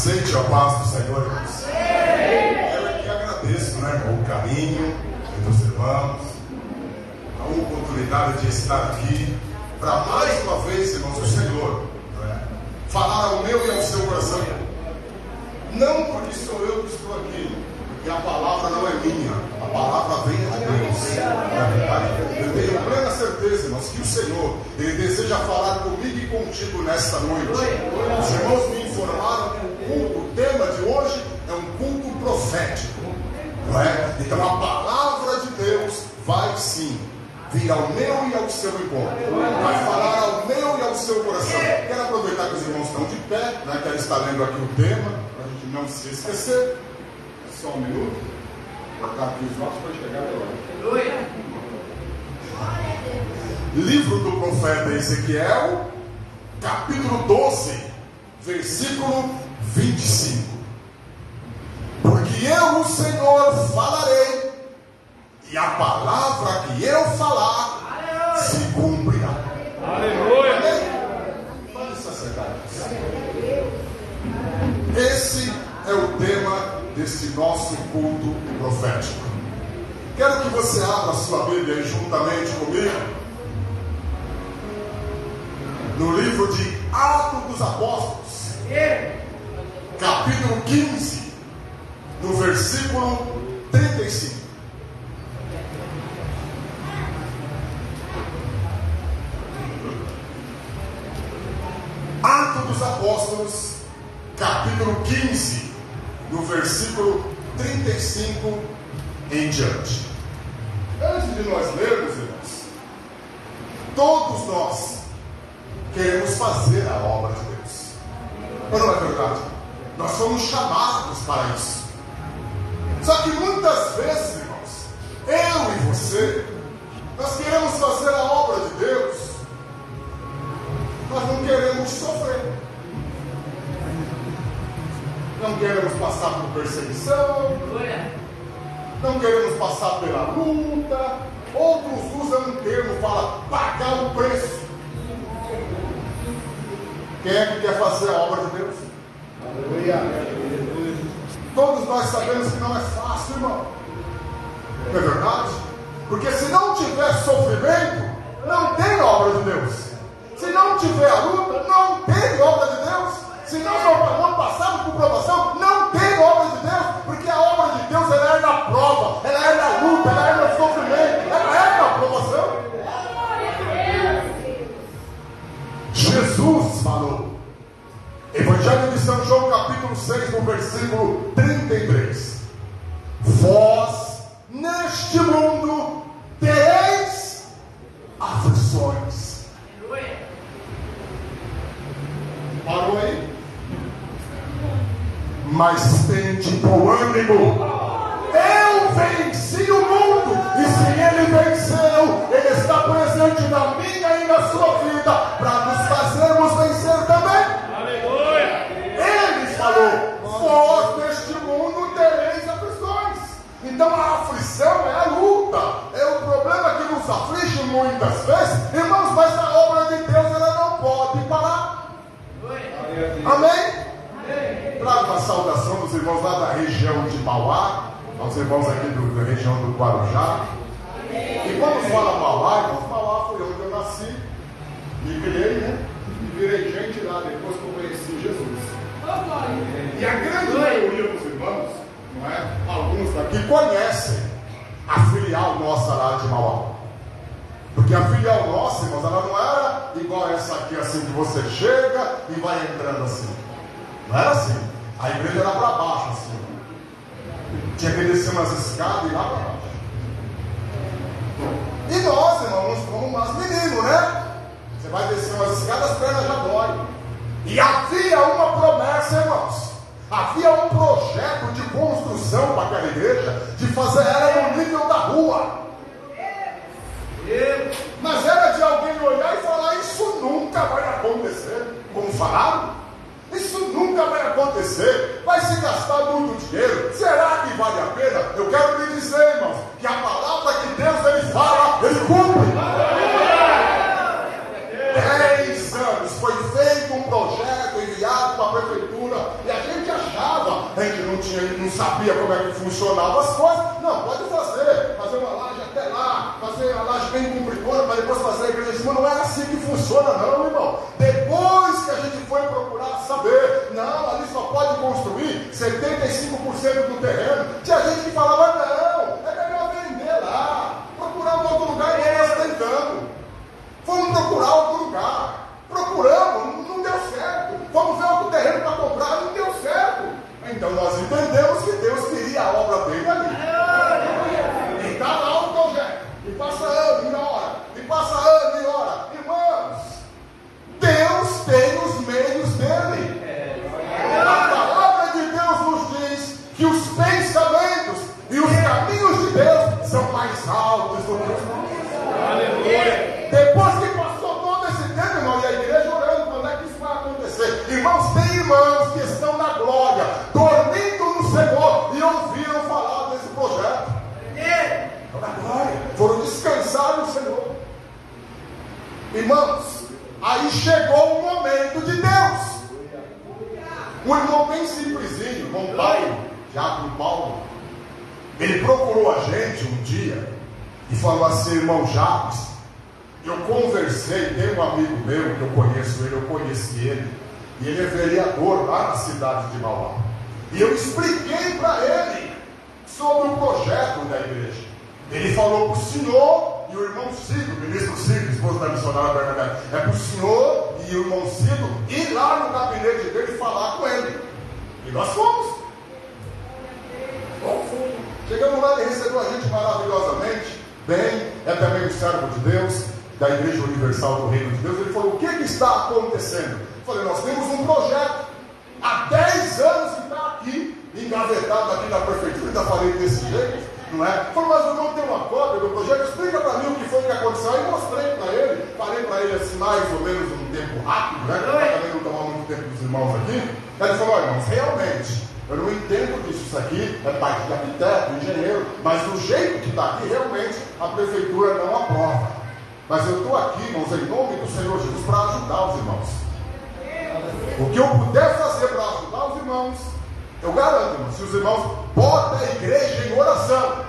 Aceite a paz do Senhor, irmãos. Eu que agradeço, o carinho dos irmãos, a oportunidade de estar aqui para mais uma vez, irmãos, o Senhor falar ao meu e ao seu coração. Não porque sou eu que estou aqui, porque a palavra não é minha, a palavra vem de Deus. Na verdade, eu tenho plena certeza, irmãos, que o Senhor, Ele deseja falar comigo e contigo nesta noite. Os irmãos me informaram que o tema de hoje é um culto profético, não é? Então a palavra de Deus vai sim vir ao meu e ao seu encontro, vai falar ao meu e ao seu coração. Quero aproveitar que os irmãos estão de pé, quero estar lendo aqui o tema, para a gente não se esquecer. É só um minuto, colocar aqui os nossos para chegar agora. Livro do profeta Ezequiel, capítulo 12, versículo 25. Porque eu, o Senhor, falarei, e a palavra que eu falar se cumprirá. Aleluia! Amém? Esse é o tema desse nosso culto profético. Quero que você abra a sua Bíblia aí juntamente comigo no livro de Atos dos Apóstolos, capítulo 15, no versículo 35. Atos dos Apóstolos, capítulo 15, no versículo 35 em diante. Antes de nós lermos, irmãos, todos nós queremos fazer a obra de Deus. Mas não é verdade? Nós somos chamados para isso. Só que muitas vezes, irmãos, eu e você, nós queremos fazer a obra de Deus, nós não queremos sofrer, não queremos passar por perseguição, não queremos passar pela luta. Outros usam um termo, fala pagar o preço. Quem é que quer fazer a obra de Deus? Todos nós sabemos que não é fácil, irmão. Não é verdade? Porque se não tiver sofrimento, não tem obra de Deus. Se não tiver a luta, não tem obra de Deus. Se não passarmos por provação, não tem obra de Deus. Porque a obra de Deus, ela é na prova, ela é na luta, ela é no sofrimento, ela é na provação. Jesus falou, Evangelho de São João, capítulo 6, no versículo 33. Vós, neste mundo, tereis aflições. Parou aí? Mas tende bom ânimo. Eu venci o mundo. E se Ele venceu, Ele está presente na minha e na sua vida, para nos fazermos vencer também. Aleluia! Ele falou, vós neste mundo tereis aflições. Então a aflição é a luta, é o problema que nos aflige muitas vezes, irmãos, mas a obra de Deus, ela não pode parar. Amém? Trago uma saudação dos irmãos lá da região de Mauá, aos irmãos aqui da região do Guarujá. E quando fala Mauá, irmãos, Mauá foi onde eu nasci, me criei, e virei gente lá depois que eu conheci Jesus. E a grande maioria dos irmãos, não é? Alguns daqui conhecem a filial nossa lá de Mauá. Porque a filial nossa, irmãos, ela não era igual essa aqui, assim, que você chega e vai entrando assim. Não era assim. A igreja era para baixo, assim. Tinha que descer umas escadas e ir lá para baixo. E nós, irmãos, nós somos mais meninos, né? Você vai descer umas escadas, as pernas já doem. E havia uma promessa, irmãos. Havia um projeto de construção para aquela igreja, de fazer ela no nível da rua. Mas era de alguém olhar e falar, isso nunca vai acontecer. Como falaram? Isso nunca vai acontecer. Vai se gastar muito dinheiro. Será que vale a pena? Eu quero lhe dizer, irmãos, que a palavra que Deus ele fala, ele cumpre. 10 anos foi feito um projeto enviado para a prefeitura, e a gente achava a gente não sabia como é que funcionavam as coisas. Não, pode fazer uma laje até lá, fazer uma laje bem compridona, para depois fazer a igreja em cima. Não é assim que funciona, não, irmão. Depois que a gente foi procurar saber, não, ali só pode construir 75% do terreno. Tinha gente que falava, não, é melhor vender lá, procurar um outro lugar, e nós tentamos. Fomos procurar outro lugar. Procuramos, não deu certo. Vamos ver outro terreno para comprar, não deu certo. Então nós entendemos que Deus queria a obra dele ali. E está lá o projeto. E passa ano e hora. E passa ano e hora. Irmãos, Deus tem os meios dele. A palavra de Deus nos diz que os pensamentos e os caminhos de Deus são mais altos do que os nossos. Aleluia. Depois que passou todo esse tempo, irmão, e a igreja orando, quando é que isso vai acontecer? Irmãos, tem irmãos que estão na glória, dormindo no Senhor, e ouviram falar desse projeto. Estão na glória, foram descansar no Senhor. Irmãos, aí chegou o momento de Deus. Um irmão bem simplesinho, irmão Paulo, Diácono Paulo, ele procurou a gente um dia e falou assim: irmão Jacques, eu conversei, tem um amigo meu que eu conheço ele, eu conheci ele, e ele é vereador lá na cidade de Mauá. E eu expliquei para ele sobre o projeto da igreja. Ele falou para o senhor e o irmão Cido, o ministro Cido, esposo da missionária Bernadette, é para o senhor e o irmão Cido ir lá no gabinete dele e falar com ele. E nós fomos. Chegamos lá, ele recebeu a gente maravilhosamente bem, é também um servo de Deus, da Igreja Universal do Reino de Deus. Ele falou: o que está acontecendo? Eu falei: nós temos um projeto, há 10 anos que está aqui, engavetado aqui na prefeitura, ainda falei desse jeito, não é? Ele falou: mas eu não tenho uma cópia do projeto, explica para mim o que foi que aconteceu. Aí mostrei para ele, falei para ele assim, mais ou menos um tempo rápido, né? Para também não tomar muito tempo dos irmãos aqui. Aí ele falou: olha, irmãos, realmente, eu não entendo disso, isso aqui é parte de arquiteto, engenheiro, mas do jeito que está aqui, realmente, a prefeitura não aprova. Mas eu estou aqui, irmãos, em nome do Senhor Jesus, para ajudar os irmãos. O que eu puder fazer para ajudar os irmãos, eu garanto, irmãos, se os irmãos botam a igreja em oração,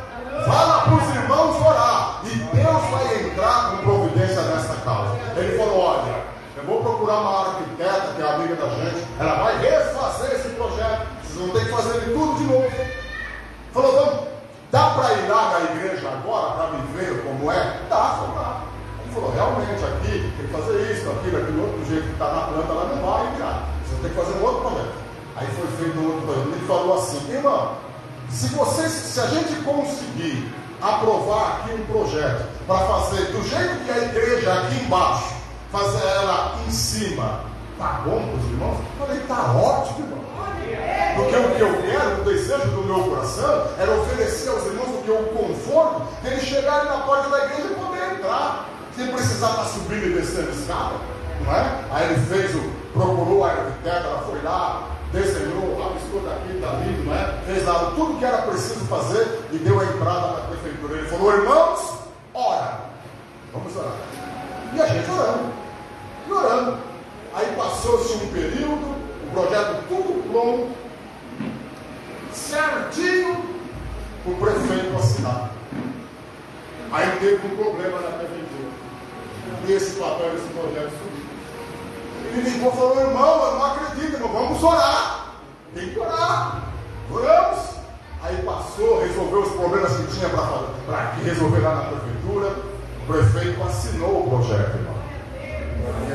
vá lá para os irmãos orar, e Deus vai entrar com providência nessa causa. Ele falou: olha, eu vou procurar uma arquiteta, que é amiga da gente, ela vai refazer esse projeto, vocês vão ter que fazer ele tudo de novo. Falou: vamos, dá para ir lá na igreja agora, para me ver como é? Dá. Ele falou: realmente, aqui tem que fazer isso, aquilo, aquele outro jeito que está na planta, lá não vai virar. Você tem que fazer um outro projeto. Aí foi feito um outro projeto. Ele falou assim: irmão, se a gente conseguir aprovar aqui um projeto para fazer do jeito que a igreja aqui embaixo, fazer ela em cima, tá bom para os irmãos? Eu falei: tá ótimo, irmão. Porque o que eu quero, o desejo do meu coração, era oferecer aos irmãos o conforto de eles chegarem na porta da igreja e poder entrar, sem precisar estar subindo e descendo escada, não é? Aí ele procurou a arquiteta, ela foi lá, desenhou, rabiscou daqui, dali, não é? Fez lá tudo que era preciso fazer e deu a entrada na prefeitura. Ele falou: irmãos, ora, vamos orar. E a gente orando. Aí passou-se um período, o projeto tudo pronto, certinho, o prefeito assinar. Aí teve um problema na prefeitura. Esse papel, esse projeto subiu. Ele ligou e falou: irmão, eu não acredito, irmão, vamos orar. Tem que orar. Oramos. Aí passou, resolveu os problemas que tinha para resolver lá na prefeitura. O prefeito assinou o projeto, irmão.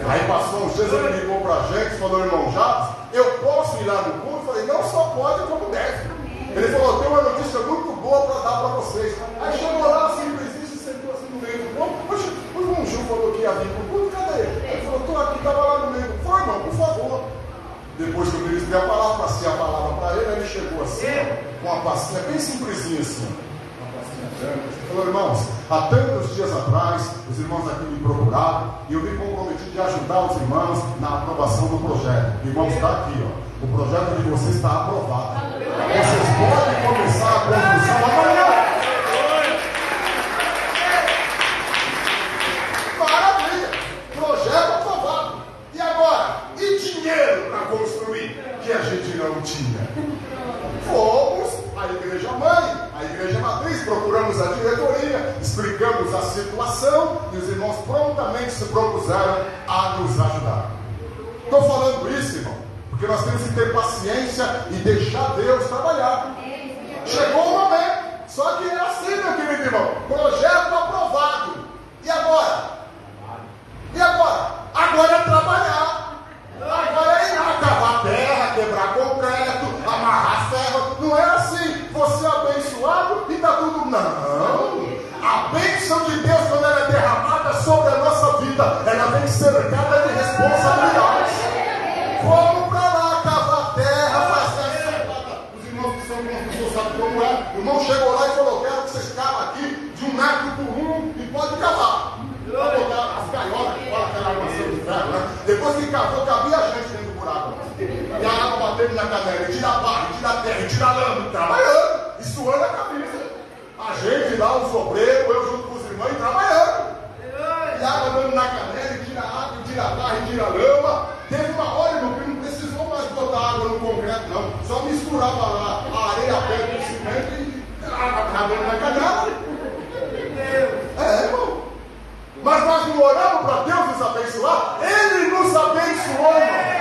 Aí passou uns dias, ele ligou para a gente, falou: irmão Jacques, eu posso ir lá no culto? Eu falei: não só pode, como deve. Ele falou: tem uma notícia muito boa para dar para vocês. Aí chegou lá, simplesinho, se sentou assim no meio do povo. Poxa, o irmão Gil falou que ia vir para o culto, cadê ele? Ele falou: estou aqui, estava lá no meio. Foi, irmão, por favor. Depois que eu ministrei a palavra, passei a palavra para ele, ele chegou assim, ó, com uma pastinha bem simplesinha assim, uma pastinha branca. Ele falou: irmãos, há tantos dias atrás, os irmãos aqui me procuraram e eu me comprometi de ajudar os irmãos na aprovação do projeto. Irmãos, está aqui, ó. O projeto de vocês está aprovado. Vocês podem começar a construção amanhã. Maravilha! Projeto aprovado. E agora? E dinheiro para construir? Que a gente não tinha. tinha. Fomos à igreja mãe, à igreja matriz, procuramos a diretoria, explicamos a situação e os irmãos prontamente se propuseram a nos ajudar. Estou falando isso, irmão, porque nós temos que ter paciência e deixar Deus trabalhar. Chegou o momento, só que é assim, meu querido irmão, projeto aprovado. E agora? E agora? Agora é trabalhar. Agora é ir lá cavar terra, quebrar concreto, amarrar ferro. Não é assim, você é abençoado e está tudo. Não. A bênção de Deus, quando ela é derramada sobre a nossa vida, ela vem cercada de responsabilidades. Vamos para lá cavar terra, fazer a cercada. Os irmãos que são irmãos, sabem como é. O irmão chegou lá e falou: quero que vocês cavam aqui de 1 metro por 1 e pode cavar. Para botar as gaiolas que fala aquela armação de ferro, né? Depois que cavou, cabia a gente dentro do buraco. E a água batendo na canela, e tira a barra, e tira a terra, e tira a lama, trabalhando, e suando a cabeça. A gente lá, os obreiros, eu junto com os irmãos, e trabalhando. E a água dando na canela, e tira a água, e tira a barra, e tira a lama. Teve uma hora, irmão, que não precisou mais botar água no concreto, não. Só misturava lá a areia, a pedra e o cimento, e a água dando na canela. Irmão. Mas nós não oramos para Deus nos abençoar? Ele nos abençoou, irmão.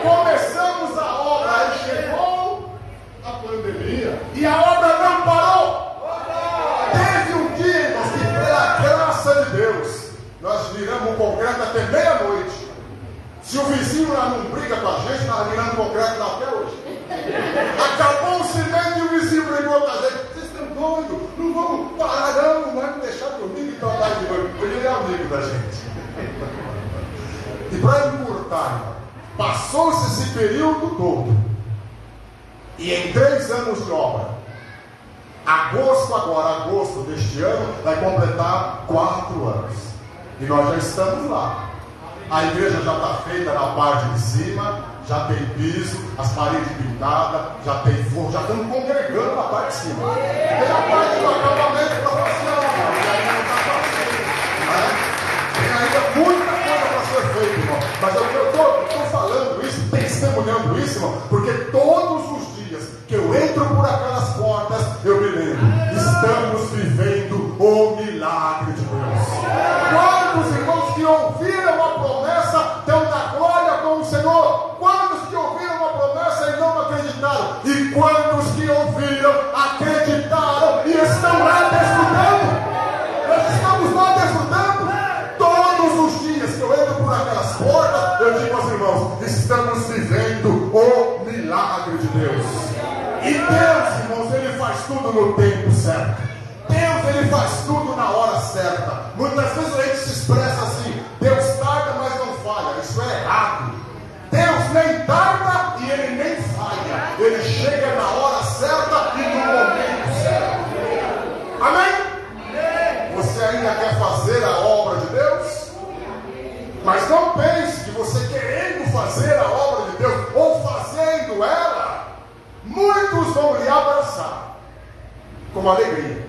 Começamos a obra, aí chegou a pandemia e a obra não parou. Teve um dia, irmãos, que pela graça de Deus, nós viramos o concreto até meia-noite. Se o vizinho lá não briga com a gente, nós viramos concreto lá até hoje. Acabou o cimento e o vizinho brigou com a gente. Vocês estão doidos? Não vamos parar, não vai me deixar comigo então lá de noite. Porque ele é amigo da gente. E para encurtar, passou-se esse período todo. E em 3 anos de obra, agosto deste ano, vai completar 4 anos. E nós já estamos lá. A igreja já está feita na parte de cima, já tem piso, as paredes pintadas, já tem forno, já estamos congregando na parte de cima. Tem a parte do acabamento para fazer a obra, e ainda não está fazendo. Tem ainda muita coisa para ser feita, irmão. Mas eu estou falando isso, testemunhando isso, irmão, porque todos os dias que eu entro por aquelas portas, eu me lembro, estamos vivendo o milagre de Deus. Quantos irmãos que ouviram a promessa estão na glória com o Senhor? Quantos que ouviram a promessa e não acreditaram? E quantos que ouviram, acreditaram e estão lá desfrutando? Nós estamos lá desfrutando. Todos os dias que eu entro por aquelas portas, eu digo aos irmãos, estamos vivendo o milagre de Deus. E Deus, irmãos, Ele faz tudo no tempo certo. Deus, Ele faz tudo na hora certa. Muitas vezes a gente se expressa assim: Deus tarda, mas não falha. Isso é errado. Deus nem tarda e Ele nem falha. Ele chega na hora certa e no momento certo. Amém? Você ainda quer fazer a obra de Deus? Mas não pense que você querendo fazer a obra de Deus, ou fazendo ela, muitos vão lhe abraçar com alegria,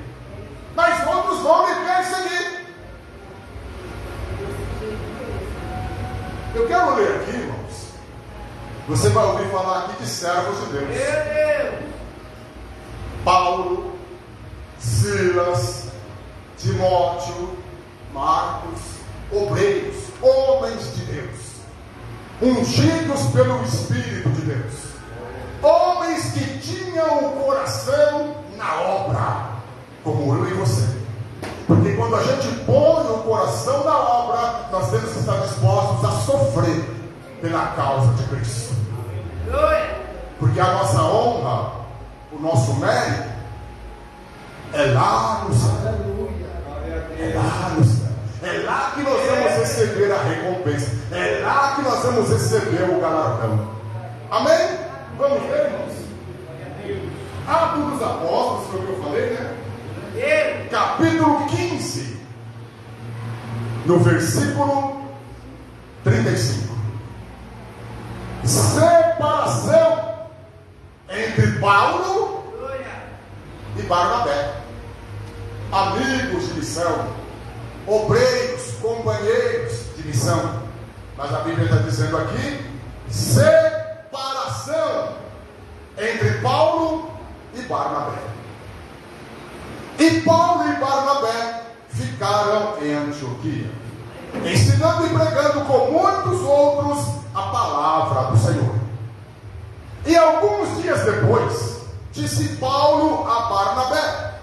mas outros vão lhe perseguir. Eu quero ler aqui, irmãos. Você vai ouvir falar aqui de servos de Deus. Paulo, Silas, Timóteo, Marcos, obreiros, homens de Deus, ungidos pelo Espírito de Deus, homens que tinham o coração na obra, como eu e você. Porque quando a gente põe o coração na obra, nós temos que estar dispostos a sofrer pela causa de Cristo. Porque a nossa honra, o nosso mérito, é lá no céu. É lá no céu. É lá que nós vamos receber a recompensa. É lá que nós vamos receber o galardão. Amém? Vamos ver, irmãos? Atos dos Apóstolos, foi o que eu falei, né? Capítulo 15, no versículo 35. Separação entre Paulo e Barnabé, amigos de missão, obreiros, companheiros de missão. Mas a Bíblia está dizendo aqui: separação entre Paulo e Barnabé. E Paulo e Barnabé ficaram em Antioquia, ensinando e pregando com muitos outros a palavra do Senhor. E alguns dias depois, disse Paulo a Barnabé: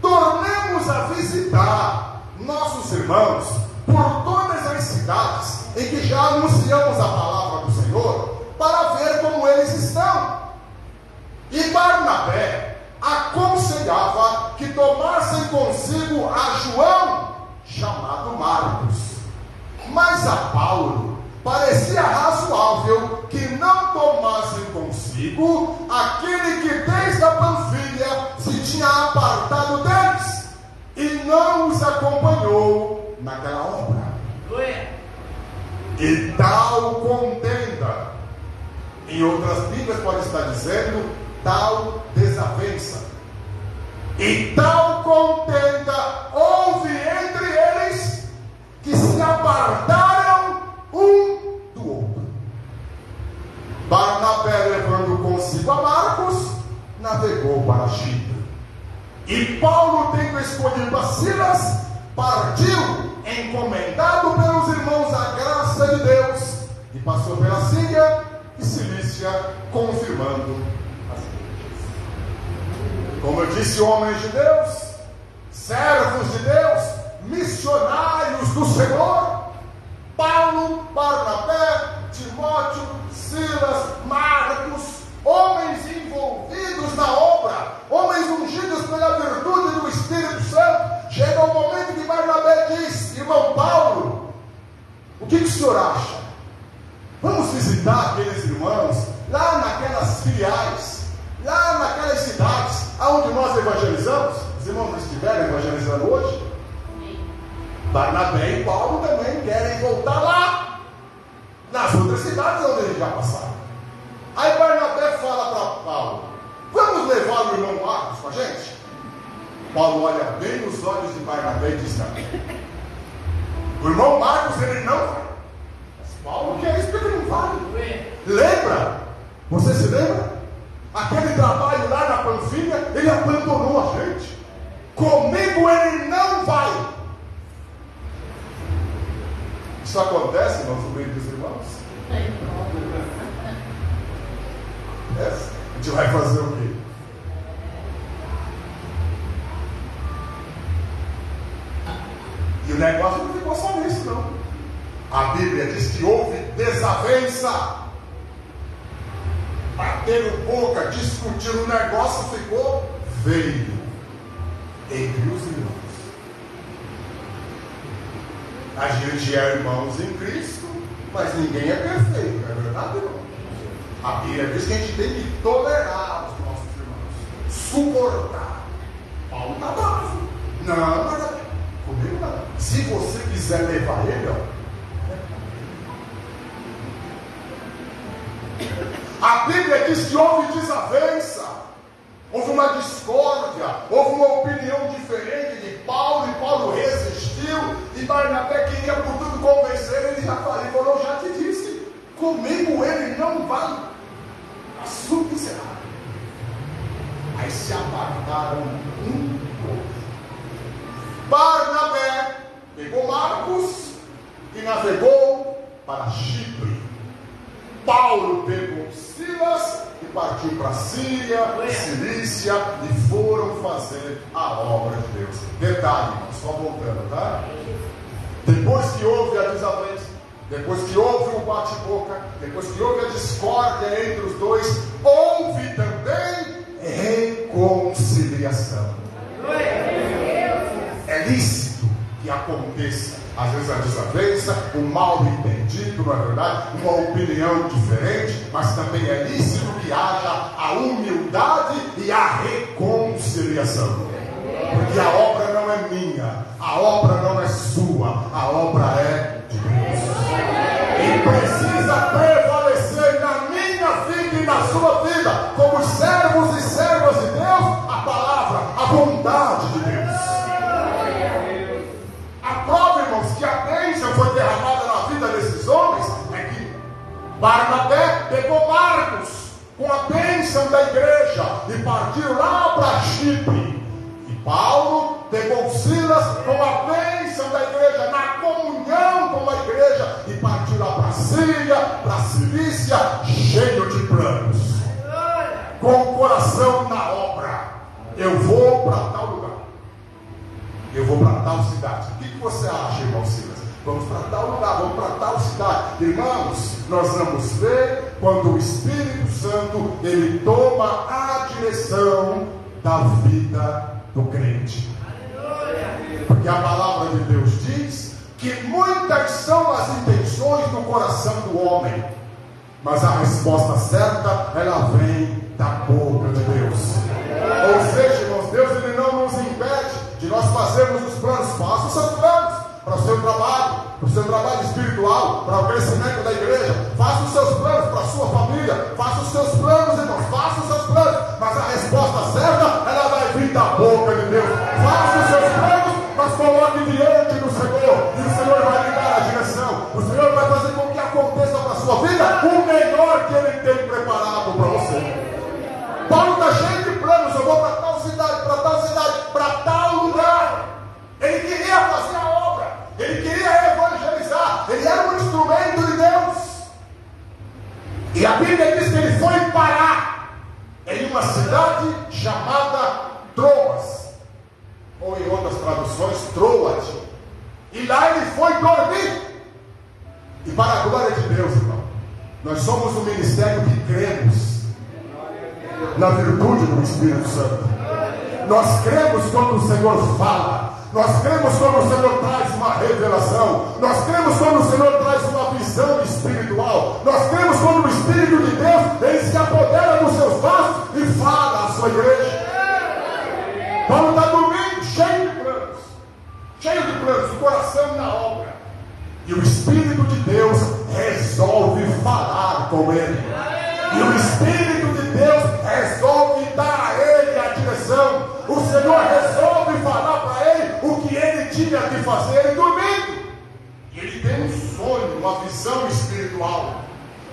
tornemos a visitar nossos irmãos por todas as cidades em que já anunciamos a palavra do Senhor, para ver como eles estão. E Barnabé aconselhava que tomassem consigo a João, chamado Marcos. Mas a Paulo parecia razoável que não tomassem consigo aquele que desde a Panfilha se tinha apartado deles e não os acompanhou naquela obra. E tal contenda, em outras Bíblias pode estar dizendo tal desavença, e tal contenda houve entre eles, que se apartaram um do outro. Barnabé, levando consigo a Marcos, navegou para Chipre. E Paulo, tendo escolhido a Silas, partiu, encomendado pelos irmãos à graça de Deus, e passou pela Síria e Cilícia, confirmando as igrejas. Como eu disse, homens de Deus, servos de Deus, missionários do Senhor, Paulo, Barnabé, Timóteo, Silas, Marcos, homens envolvidos na obra, homens ungidos pela virtude do Espírito Santo. Chega o momento que Barnabé diz: irmão Paulo, o que o senhor acha? Vamos visitar aqueles irmãos lá naquelas filiais, lá naquelas cidades aonde nós evangelizamos. Os irmãos não estiveram evangelizando hoje? Barnabé e Paulo também querem voltar lá, nas outras cidades onde eles já passaram. Aí Barnabé fala para Paulo: vamos levar o irmão Marcos com a gente? Paulo olha bem nos olhos de Barnabé e diz: não. O irmão Marcos, ele não vai. Mas Paulo quer isso porque ele não vai. Lembra? Você se lembra? Aquele trabalho lá na Panfilha, ele abandonou a gente. Comigo ele não vai. Isso acontece, irmãos, no meio dos irmãos? A gente vai fazer o quê? E o negócio não ficou só nisso, não. A Bíblia diz que houve desavença, bateram boca, discutiram, o negócio ficou feio entre os irmãos. A gente é irmãos em Cristo, mas ninguém é perfeito, não é verdade, irmão? A Bíblia diz que a gente tem que tolerar os nossos irmãos, suportar. Paulo está bravo. Não, mas comigo não. Se você quiser levar ele, ó. A Bíblia diz que houve desavença, houve uma discórdia, houve uma opinião diferente de Paulo, e Paulo resistiu, e Barnabé queria por tudo convencer, ele já falou: eu já te disse, comigo ele não vai. Assunto encerrado. Aí se apartaram um do outro. Barnabé pegou Marcos e navegou para Chipre. Paulo pegou Silas e partiu para Síria, Cilícia, e foram fazer a obra de Deus. Detalhe, só voltando, tá? Depois que houve a desavença, depois que houve o bate-boca, depois que houve a discórdia entre os dois, houve também reconciliação. É lícito que aconteça, às vezes, a desavença, um mal entendido, não é verdade? Uma opinião diferente, mas também é lícito que haja a humildade e a reconciliação. Porque a obra não é minha, a obra não é sua, a obra é de Deus. E precisa prevalecer na minha vida e na sua vida, como servos e servas de Deus, a palavra, a bondade de Deus. A prova, irmãos, que a bênção foi derramada na vida homens é que Barnabé pegou Marcos com a bênção da e partiram lá para Chipre. E Paulo pegou Silas com a bênção da igreja, na comunhão com a igreja, e partiu lá para Síria, para Cilícia, cheio de planos, com o coração na obra. Eu vou para tal lugar, eu vou para tal cidade. O que você acha, irmão Silas? Vamos para tal lugar, vamos para tal cidade. Irmãos, nós vamos ver quando o Espírito Santo, ele toma a direção da vida do crente. Porque a palavra de Deus diz que muitas são as intenções do coração do homem, mas a resposta certa, ela vem da boca de Deus. Ou seja, irmãos, Deus, ele não nos impede de nós fazermos os planos. Faça os seus planos para o seu trabalho, para o seu trabalho espiritual, para o crescimento da igreja. Faça os seus planos para a sua família. Faça os seus planos, irmãos. Faça os seus planos. Mas a resposta certa, ela vai vir da boca de Deus. Faça os seus planos, mas coloque diante do Senhor. E o Senhor vai lhe dar a direção. O Senhor vai fazer com que aconteça para a sua vida o melhor que Ele tem preparado para você. Paulo está cheio de planos. Eu vou para tal cidade, para tal cidade, para tal lugar. Ele queria fazer a obra, ele queria evangelizar, ele era um instrumento de Deus. E a Bíblia diz que ele foi parar em uma cidade chamada Troas, ou em outras traduções, Troade. E lá ele foi dormir. E para a glória de Deus, irmão, nós somos um ministério que cremos na virtude do Espírito Santo. Nós cremos quando o Senhor fala. Nós cremos quando o Senhor traz uma revelação. Nós cremos quando o Senhor traz uma visão espiritual. Nós cremos quando o Espírito de Deus, ele se apodera dos seus passos e fala à sua igreja. Paulo está dormindo, cheio de planos, o coração na obra. E o Espírito de Deus resolve falar com ele. E o Espírito de Deus resolve dar a ele a direção. O Senhor resolve falar para ele o que ele tinha que fazer, ele dormindo. E ele tem um sonho, uma visão espiritual.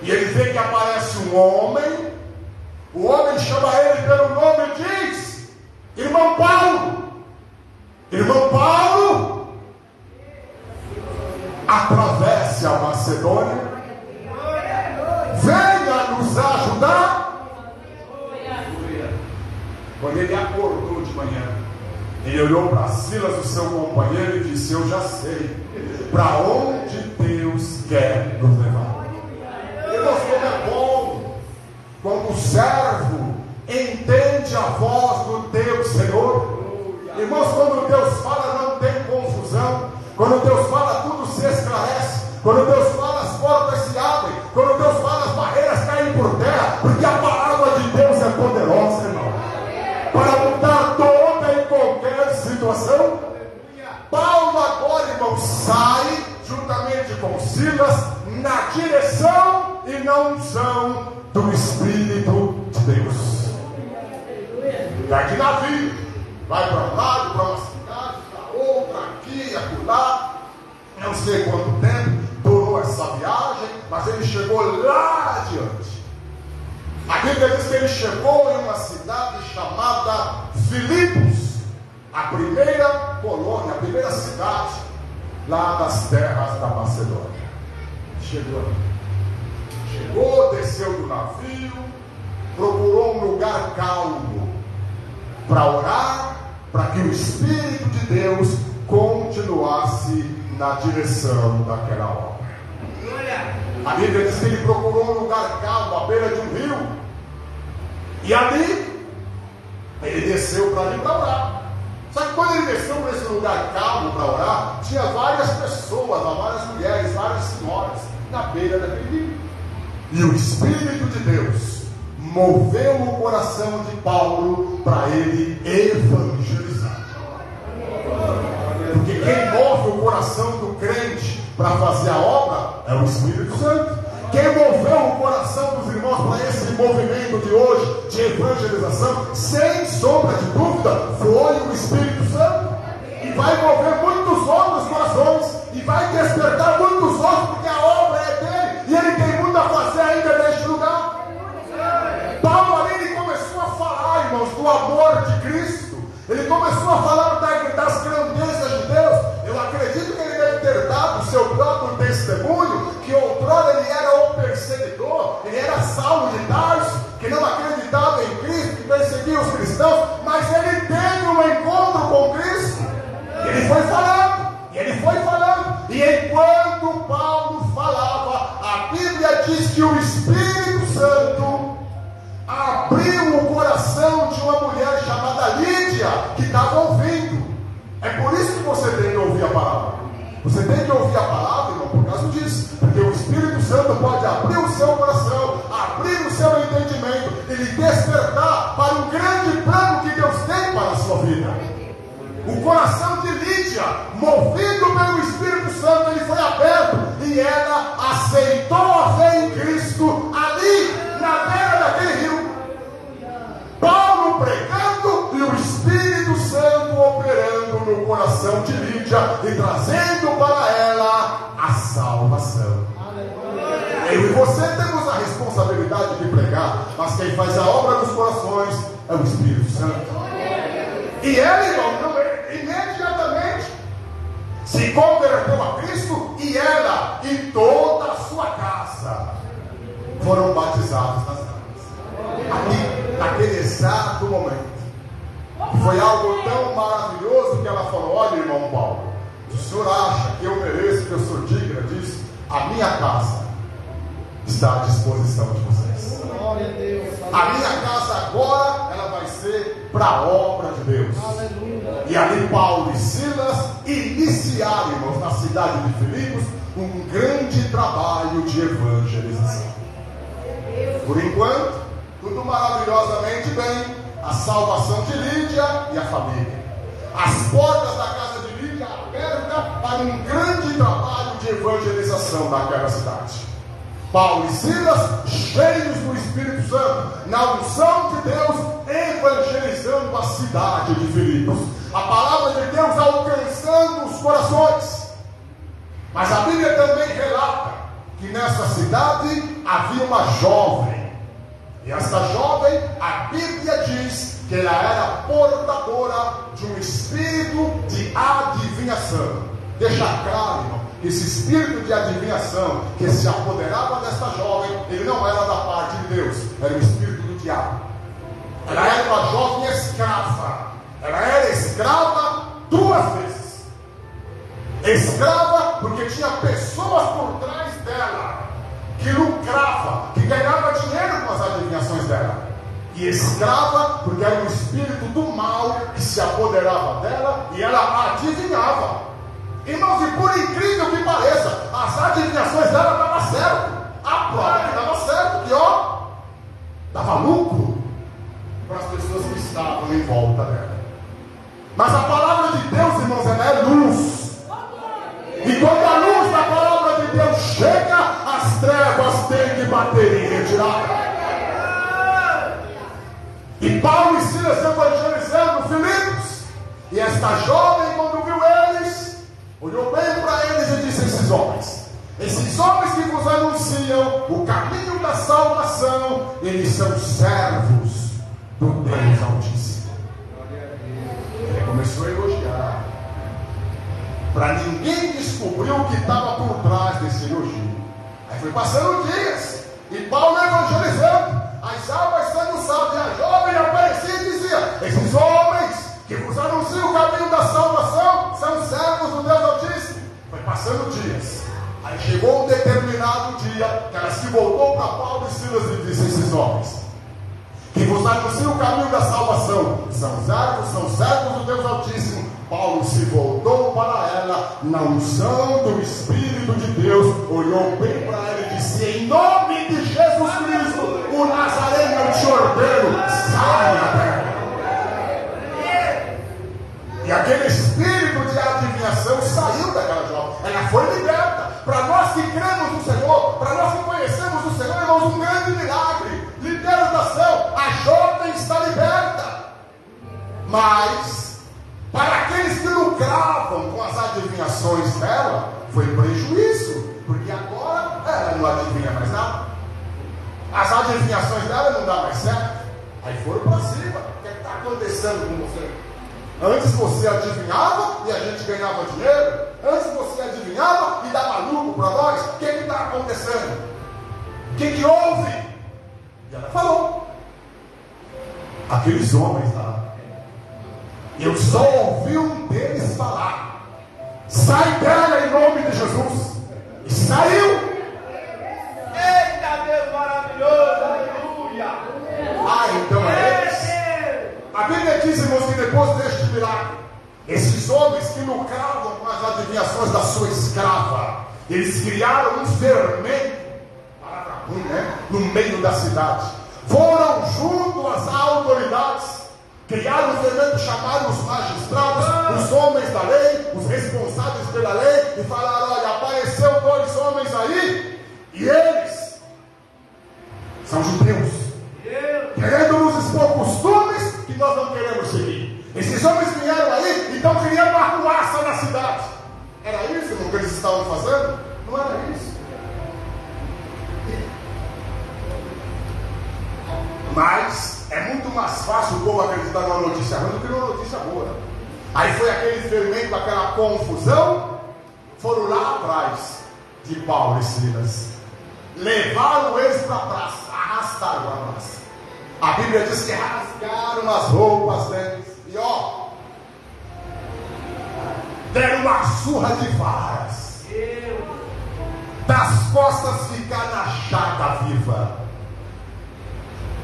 E ele vê que aparece um homem. O homem chama ele pelo nome e diz: irmão Paulo, atravesse a Macedônia, venha nos ajudar. Quando ele acordou de manhã, ele olhou para Silas, o seu companheiro, e disse: eu já sei para onde Deus quer nos levar. Irmãos, como é bom quando o servo entende a voz do Deus Senhor. Irmãos, quando Deus fala, não tem confusão. Quando Deus fala, tudo se esclarece. Quando Deus fala, as portas se abrem. Quando Deus fala, as barreiras caem por terra. Porque a palavra de Deus é poderosa, irmão, para mudar toda e qualquer situação. Paulo agora, irmão, sai juntamente com Silas na direção e na unção do Espírito de Deus. Daqui navio, vai para um lado, para uma cidade, para outra, aqui, acolá. Não sei quanto tempo durou essa viagem, mas ele chegou lá adiante. A Bíblia diz que ele chegou em uma cidade chamada Filipos, a primeira colônia, a primeira cidade lá das terras da Macedônia. Chegou, desceu do navio, procurou um lugar calmo para orar, para que o Espírito de Deus continuasse na direção daquela obra. A Bíblia diz que ele procurou um lugar calmo, à beira de um rio, e ali ele desceu para ali para orar. Só que quando ele desceu para esse lugar calmo para orar, tinha várias pessoas, várias mulheres, várias senhoras na beira daquele rio. E o Espírito de Deus moveu o coração de Paulo para ele evangelizar. Porque quem move o coração do crente para fazer a obra é o Espírito Santo. Quem moveu o coração dos irmãos para esse movimento de hoje de evangelização, sem sombra de dúvida, foi o Espírito Santo. E vai mover muitos outros corações, e vai despertar muitos outros, porque a obra é dele, e ele tem muito a fazer ainda neste lugar. Paulo ali, ele começou a falar, irmãos, vez que o Espírito Santo abriu o coração de uma mulher chamada Lídia, que estava ouvindo. É por isso que você tem que ouvir a palavra. Você tem que ouvir a palavra, irmão, por causa disso. Porque o Espírito Santo pode abrir o seu coração, abrir o seu entendimento e lhe despertar para um grande plano que Deus tem para a sua vida. O coração de Lídia, movido pelo Espírito Santo, ele foi aberto e ela aceitou a fé em Cristo ali, na beira daquele rio. Paulo pregando e o Espírito Santo operando no coração de Lídia e trazendo para ela a salvação. Eu e você temos a responsabilidade de pregar, mas quem faz a obra nos corações é o Espírito Santo. E ela, irmão, imediatamente se converteu a Cristo e ela e toda a sua casa foram batizados nas águas. Aqui, naquele exato momento. Foi algo tão maravilhoso que ela falou: olha, irmão Paulo, o senhor acha que eu mereço, que eu sou digna disso? A minha casa está à disposição de vocês. Glória a Deus. A minha casa agora, ela vai ser para a obra de Deus. Aleluia. E ali Paulo e Silas iniciaram, irmãos, na cidade de Filipos, um grande trabalho de evangelização. Por enquanto, tudo maravilhosamente bem. A salvação de Lídia e a família. As portas da casa de Lídia abertas para um grande trabalho de evangelização naquela cidade. Paulo e Silas, cheios do Espírito Santo, na unção de Deus, evangelizando a cidade de Filipos. A palavra de Deus alcançando os corações. Mas a Bíblia também relata que nessa cidade havia uma jovem. E essa jovem, a Bíblia diz que ela era portadora de um espírito de adivinhação. Deixa claro, irmão, que esse espírito de adivinhação que se apoderava desta jovem, ele não era da parte de Deus, era o espírito do diabo. Ela era uma jovem escrava. Ela era escrava 2 vezes. Escrava porque tinha pessoas por trás dela que lucrava, que ganhava dinheiro com as adivinhações dela. E escrava porque era um espírito do mal que se apoderava dela e ela adivinhava. Irmãos, e por incrível que pareça, as adivinhações dela davam certo. A prova que dava certo, que ó, dava lucro para as pessoas que estavam em volta dela. Mas a palavra de Deus, irmãos, ela é luz. E quando a luz da palavra de Deus chega, as trevas têm que bater em retirada. E Paulo e Silas evangelizando Filipos. E esta jovem, quando viu eles, olhou bem para eles e disse: esses homens que vos anunciam o caminho da salvação, eles são servos do Deus Altíssimo. Ele começou a elogiar, para ninguém descobrir o que estava por trás desse elogio. Aí foi passando dias, e Paulo evangelizando, as almas sendo salvas, e a jovem aparecia e dizia: esses homens que vos anunciam o caminho da salvação são servos do Deus Altíssimo. Foi passando dias, aí chegou um determinado dia que ela se voltou para Paulo e Silas e disse: esses homens que vos anunciam o caminho da salvação são servos do Deus Altíssimo. Paulo se voltou para ela na unção do Espírito de Deus, olhou bem para ela e disse: em nome de Jesus Cristo, o Nazareno, eu te ordeno, saia dela. E aquele espírito de adivinhação saiu daquela jovem. Ela foi liberta. Para nós que cremos no Senhor, para nós que conhecemos o Senhor, irmãos, um grande milagre. Libertação. A jovem está liberta. Mas para aqueles que lucravam com as adivinhações dela, foi prejuízo, porque agora ela não adivinha mais nada. As adivinhações dela não dão mais certo. Aí foram para cima. O que está acontecendo com você? Antes você adivinhava e a gente ganhava dinheiro. Antes você adivinhava e dava lucro para nós. O que está acontecendo? O que houve? E ela falou: aqueles homens lá, eu só ouvi um deles falar: sai dela em nome de Jesus. E saiu. Eita dizemos que depois deste milagre, esses homens que lucravam com as adivinhações da sua escrava, eles criaram um fermento, palavra ruim, né? No meio da cidade. Foram junto às autoridades, criaram um fermento, chamaram os magistrados, os homens da lei, os responsáveis pela lei, e falaram: olha, apareceu 2 homens aí, e eles são judeus, querendo nos expor costumes que nós não queremos seguir. Esses homens vieram aí e estão criando uma arruaça na cidade. Era isso o que eles estavam fazendo? Não era isso. Mas é muito mais fácil o povo acreditar numa notícia ruim do que numa notícia boa. Aí foi aquele fermento, aquela confusão. Foram lá atrás de Paulo e Silas, levaram eles para a praça, arrastaram para a praça. A Bíblia diz que rasgaram as roupas deles e deram uma surra de varas, das costas ficar na chaga viva.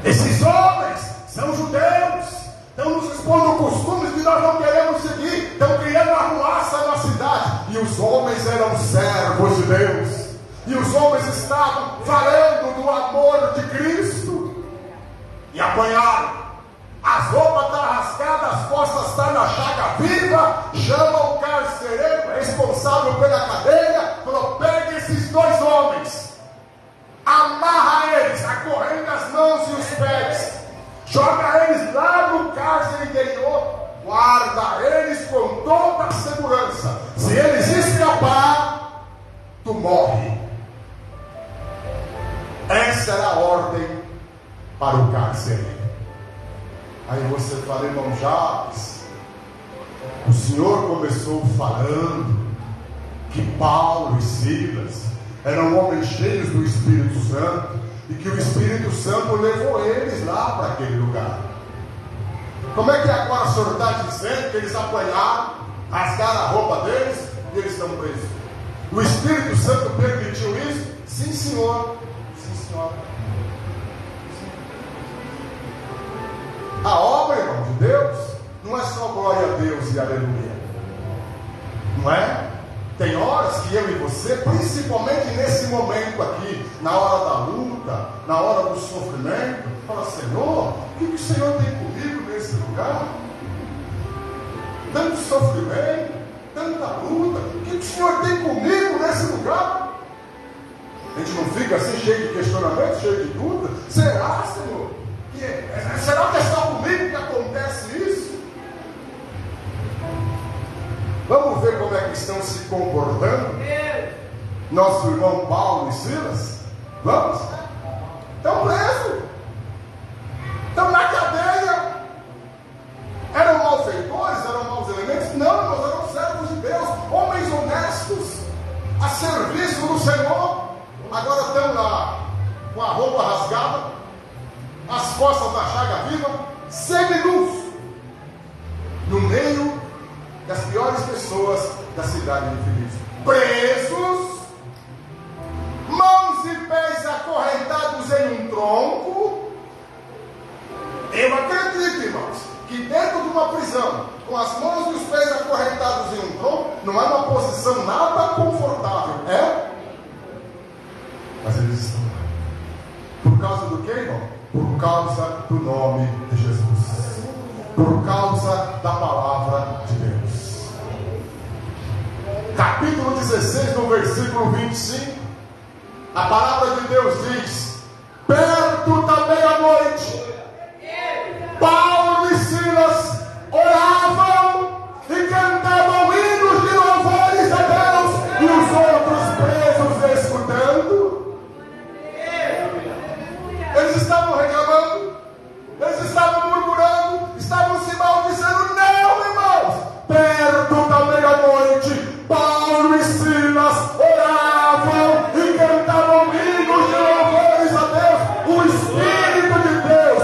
Esses homens são judeus, estão nos expondo costumes que nós não queremos seguir, estão criando arruaça na cidade. E os homens eram servos de Deus, e os homens estavam falando do amor de Cristo, e apanharam. As roupas estão rasgadas, as costas estão na chaga viva. Chama o carcereiro responsável pela cadeia, falou: pegue esses 2 homens, amarra eles, acorrenta as mãos e os pés, joga eles lá no cárcere interior, guarda eles com toda a segurança. Se eles escapar, tu morre. Essa era a ordem para o carcereiro. Aí você fala: irmão Jacques, o senhor começou falando que Paulo e Silas eram homens cheios do Espírito Santo, e que o Espírito Santo levou eles lá para aquele lugar. Como é que agora o senhor está dizendo que eles apanharam, rasgaram a roupa deles e eles estão presos? O Espírito Santo permitiu isso? Sim, senhor. Sim, senhor. A obra, irmão, de Deus não é só glória a Deus e aleluia, não é? Tem horas que eu e você, principalmente nesse momento aqui, na hora da luta, na hora do sofrimento, fala: Senhor, o que o Senhor tem comigo nesse lugar? Tanto sofrimento, tanta luta, o que o Senhor tem comigo nesse lugar? A gente não fica assim cheio de questionamento, cheio de dúvida? Será, Senhor? Será que é só comigo que acontece isso? Vamos ver como é que estão se comportando nosso irmão Paulo e Silas. Vamos? Estão presos, estão na cadeia. Eram malfeitores, eram maus elementos? Não, nós eram servos de Deus, homens honestos, a serviço do Senhor. Agora estão lá com a roupa rasgada, as costas da chaga viva, seminus, no meio das piores pessoas da cidade de Filipos, presos, mãos e pés acorrentados em um tronco. Eu acredito, irmãos, que dentro de uma prisão, com as mãos e os pés acorrentados em um tronco, não é uma posição nada confortável, é? Mas eles estão lá. Por causa do que, irmão? Por causa do nome de Jesus, por causa da palavra de Deus. Capítulo 16, no versículo 25, a palavra de Deus diz: perto da meia-noite, Paulo e Silas oravam e cantavam hinos de louvores a Deus, e os outros presos escutando. Eles estavam reclamando, eles estavam murmurando, estavam se maldizendo. Não, irmãos, perto da meia-noite, Paulo e Silas oravam e cantavam hinos de louvores a Deus. O Espírito de Deus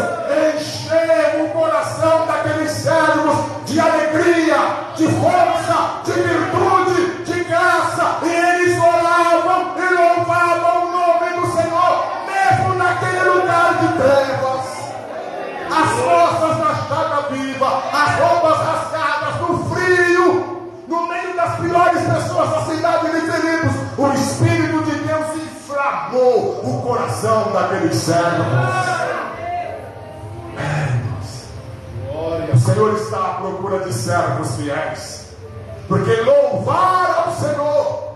viva, as roupas rasgadas, no frio, no meio das piores pessoas da cidade de Filipos, o Espírito de Deus inflamou o coração daqueles servos. O Senhor está à procura de servos fiéis, porque louvar ao Senhor,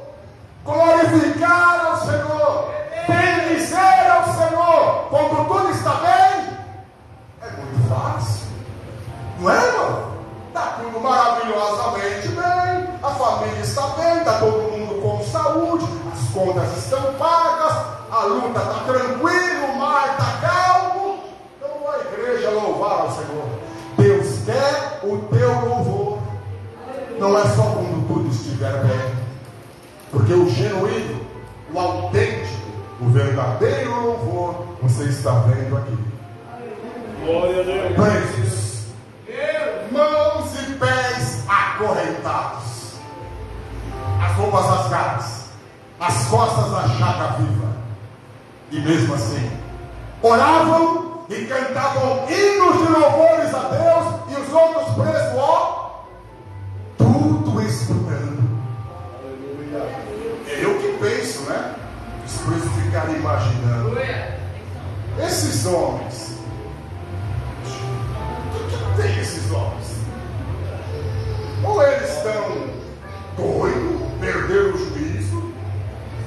glorificar ao Senhor, bendizer ao Senhor, quando tudo está bem, é muito fácil, não é, irmão? Está tudo maravilhosamente bem, a família está bem, está todo mundo com saúde, as contas estão pagas, a luta está tranquila, o mar está calmo. Então a igreja louvar ao Senhor. Deus quer o teu louvor, não é só quando tudo estiver bem, porque o genuíno, o autêntico, o verdadeiro louvor, você está vendo aqui. Glória a Deus. Presos, mãos e pés acorrentados, as roupas rasgadas, as costas da chaga viva, e mesmo assim oravam e cantavam hinos de louvores a Deus, e os outros presos, ó, tudo escutando. É eu que penso, né? Os presos ficaram imaginando, esses homens, o que tem esses homens? Ou eles estão doidos, perderam o juízo,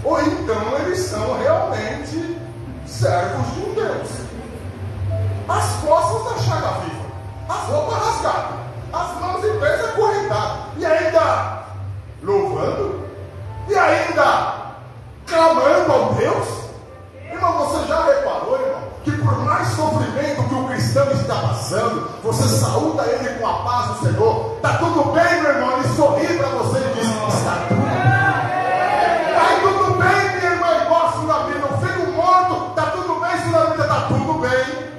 ou então eles são realmente servos de um Deus. As costas da chaga viva, as roupas rasgadas, as mãos e pés acorrentados, e ainda louvando, e ainda clamando ao Deus. Irmão, você já reparou, irmão, que por mais sofrimento que o cristão está passando, você saúda ele com a paz do Senhor? Está tudo bem, meu irmão? Ele sorri para você e diz: está tudo bem. Está tudo bem, minha irmã, igual Sunamita, o filho morto, está tudo bem, Sunamita, está tudo bem.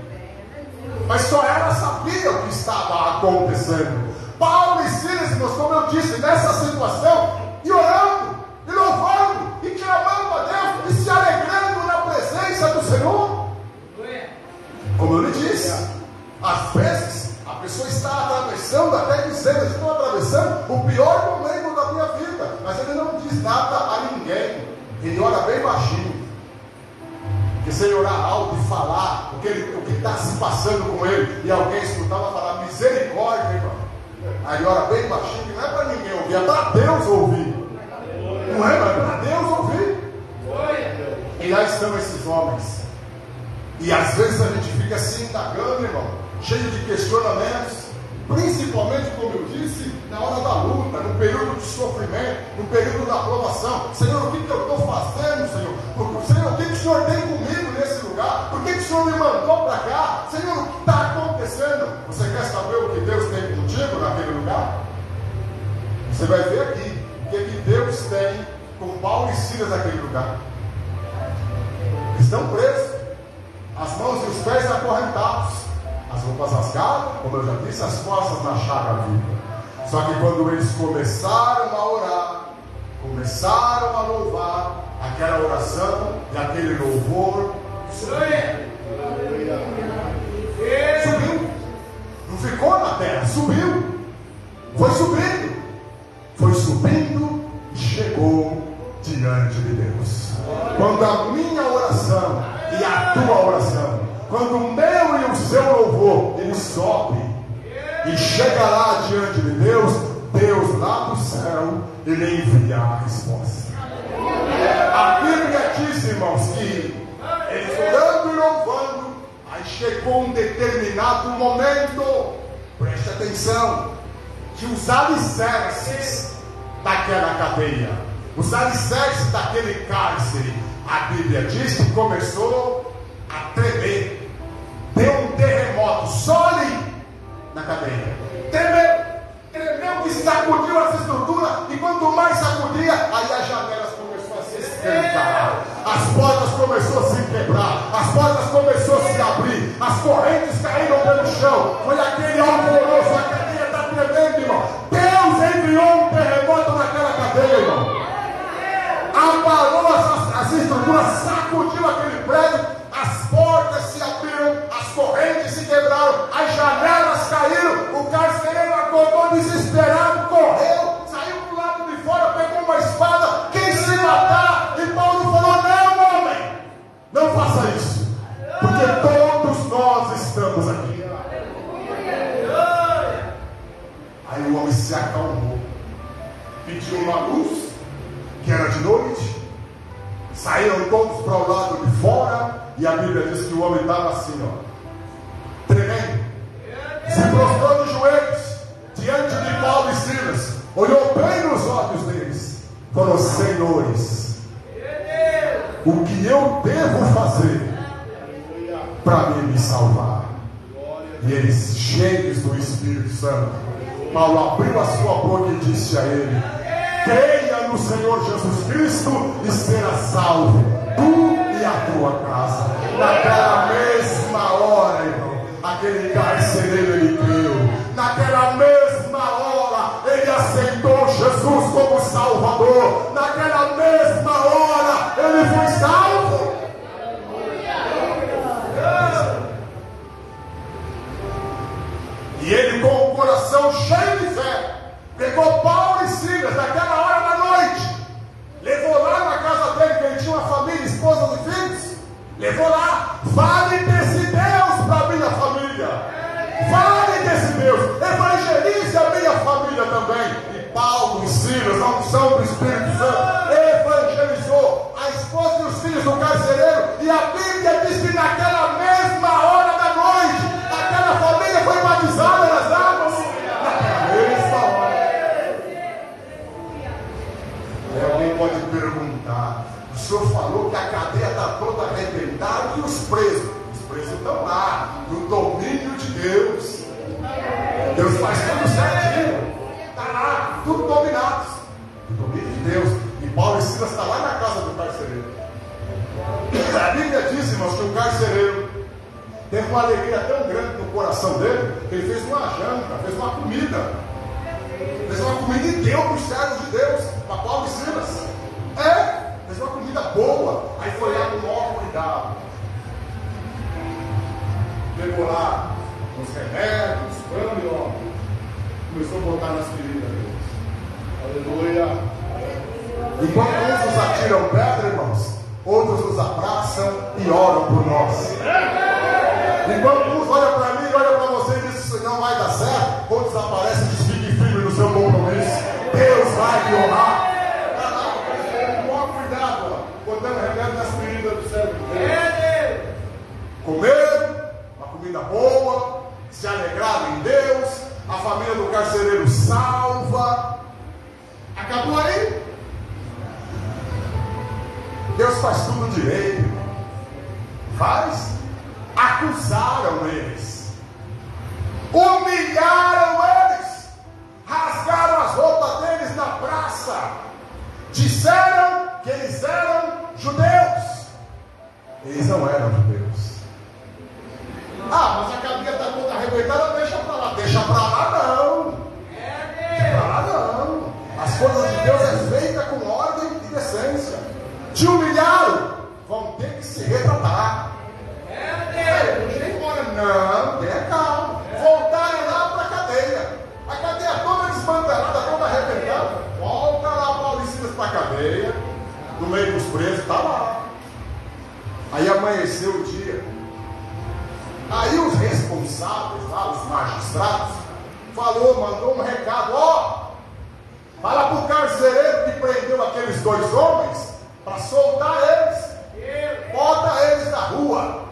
Mas só ela sabia o que estava acontecendo. Paulo e Silas, irmãos, como eu disse, nessa situação, e orando, e louvando, e clamando a Deus, e se alegrando na presença do Senhor. Como eu lhe disse, às vezes a pessoa está atravessando, até dizendo: estou atravessando o pior momento da minha vida, mas ele não diz nada a ninguém, ele ora bem baixinho. Porque se ele orar alto e falar o que está se passando com ele, e alguém escutava falar misericórdia, irmão, aí ele ora bem baixinho, que não é para ninguém ouvir, é para Deus ouvir. Não é, mas é para Deus ouvir. E lá estão esses homens, e às vezes a gente fica se indagando, irmão, cheio de questionamentos, principalmente, como eu disse, na hora da luta, no período de sofrimento, no período da provação. Senhor, o que eu estou fazendo, Senhor? Senhor, o que o Senhor tem comigo nesse lugar? Por que o Senhor me mandou para cá? Senhor, o que está acontecendo? Você quer saber o que Deus tem contigo naquele lugar? Você vai ver aqui o que Deus tem com Paulo e Silas naquele lugar. Estão presos, as mãos e os pés acorrentados, as roupas rasgadas, como eu já disse, as costas na chaga viva. Só que quando eles começaram a orar, começaram a louvar, aquela oração e aquele louvor subiu. Não ficou na terra, subiu. Foi subindo e chegou diante de Deus. Quando a minha oração e a tua oração, quando o meu e o seu louvor, ele sobe e chega lá diante de Deus, Deus lá do céu, ele envia a resposta. A Bíblia diz, irmãos, que eles orando e louvando, aí chegou um determinado momento, preste atenção, que os alicerces daquela cadeia, os alicerces daquele cárcere, a Bíblia diz que começou a tremer. Deu um terremoto só ali na cadeia. Tremeu que sacudiu as estruturas, e quanto mais sacudia, aí as janelas começaram a se esquentar, as portas começaram a se quebrar, as portas começaram a se abrir, as correntes caíram pelo chão. Foi aquele alvoroço, a cadeia está tremendo, irmão. Deus enviou um terremoto naquela cadeia, irmão. Abalou as estruturas, sacudiu aquele prédio, as portas se abriram, as correntes se quebraram, as janelas caíram, que tinha uma luz, que era de noite. Saíram todos para o lado de fora, e a Bíblia diz que o homem estava assim, ó, tremendo. Se prostrou de joelhos diante de Paulo e Silas, olhou bem nos olhos deles, falou: Senhores, o que eu devo fazer para me salvar? E eles, cheios do Espírito Santo, Paulo abriu a sua boca e disse a ele: creia no Senhor Jesus Cristo e será salvo, tu e a tua casa. Naquela mesma hora, irmão, aquele carcereiro, ele creu. Naquela mesma hora, ele aceitou Jesus como Salvador. Naquela mesma hora, ele foi salvo. E ele, com o coração cheio de fé, pegou Paulo e Silas naquela hora da noite, levou lá na casa dele, que ele tinha uma família, esposa e filhos. Levou lá: fale desse Deus para a minha família, fale desse Deus, evangelize a minha família também. E Paulo e Silas, a unção do Espírito Santo, evangelizou a esposa e os filhos do carcereiro. E a Bíblia diz que naquela mesma hora da noite, aquela família foi batizada nas águas. Naquela mesma hora. E alguém pode perguntar: o senhor falou que a cadeia está toda arrebentada e os presos estão lá, no domínio de Deus. Deus faz tudo certinho, está lá, tudo dominados, no domínio de Deus. E Paulo e Silas estão lá na casa do carcereiro. A Bíblia diz, irmãos, que o carcereiro teve uma alegria tão grande no coração dele, que ele fez uma janta, fez uma comida e deu para os servos de Deus, para Paulo e Silas. Fez uma comida boa. Aí foi lá com o maior cuidado, pegou lá os remédios, pano e ó, começou a botar nas feridas deles. Aleluia. Enquanto uns nos atiram pedra, irmãos, outros nos abraçam e oram por nós. Enquanto uns olham para mim, olham para você e dizem: isso não vai dar certo, outros aparecem e dizem: fique firme no seu compromisso, Deus vai te honrar. Botando remédio nas feridas do cérebro. Comeram uma comida boa, se alegraram em Deus, a família do carcereiro salva. Acabou aí? Deus faz tudo direito. Faz. Acusaram eles, humilharam eles, rasgaram as roupas deles na praça, disseram que eles eram judeus. Eles não eram judeus. Mas a cadeia está toda arrebentada, deixa para lá. Deixa para lá não. Deixa para lá não. As coisas de Deus é feita com ordem e decência. Te humilharam, vão ter que se retratar. Não, tenha calma. Voltaram lá para a cadeia. A cadeia toda desmantelada, toda arrebentada. Volta lá Paulo e Silas para a cadeia. No meio dos presos, está lá. Aí amanheceu o dia. Aí os responsáveis lá, os magistrados, mandou um recado: fala para o carcereiro que prendeu aqueles 2 homens para soltar eles, bota eles na rua.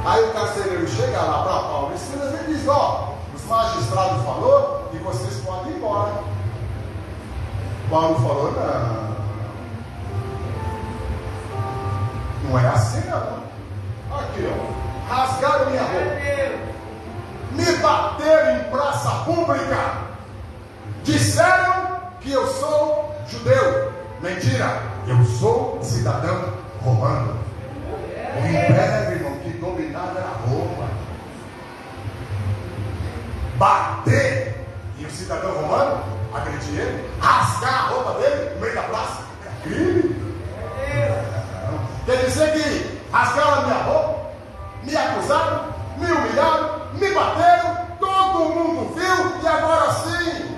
Aí o carcereiro chega lá para Paulo e Silas e diz: os magistrados falou que vocês podem ir embora. Paulo falou: não é assim não. Aqui rasgaram minha roupa, me bateram em praça pública, disseram que eu sou judeu. Mentira, eu sou cidadão romano. O império, irmão, que dominava era Roma. Bater e o cidadão romano agredir ele, rasgar a roupa dele no meio da praça, era crime. Quer dizer que rasgaram a minha roupa, me acusaram, me humilharam, me bateram, todo mundo viu, e agora sim,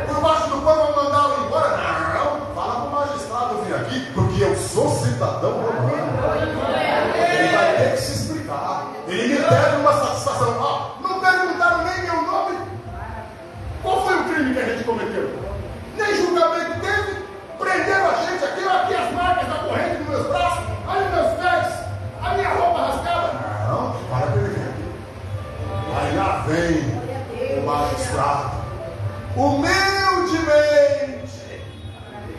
por baixo do pano vão mandar eu embora? Não, fala para o magistrado vir aqui, porque eu sou cidadão romano. Ele vai ter que se explicar. Ele me deve uma satisfação. Não perguntaram nem meu nome. Qual foi o crime que a gente cometeu? vem o magistrado, humildemente.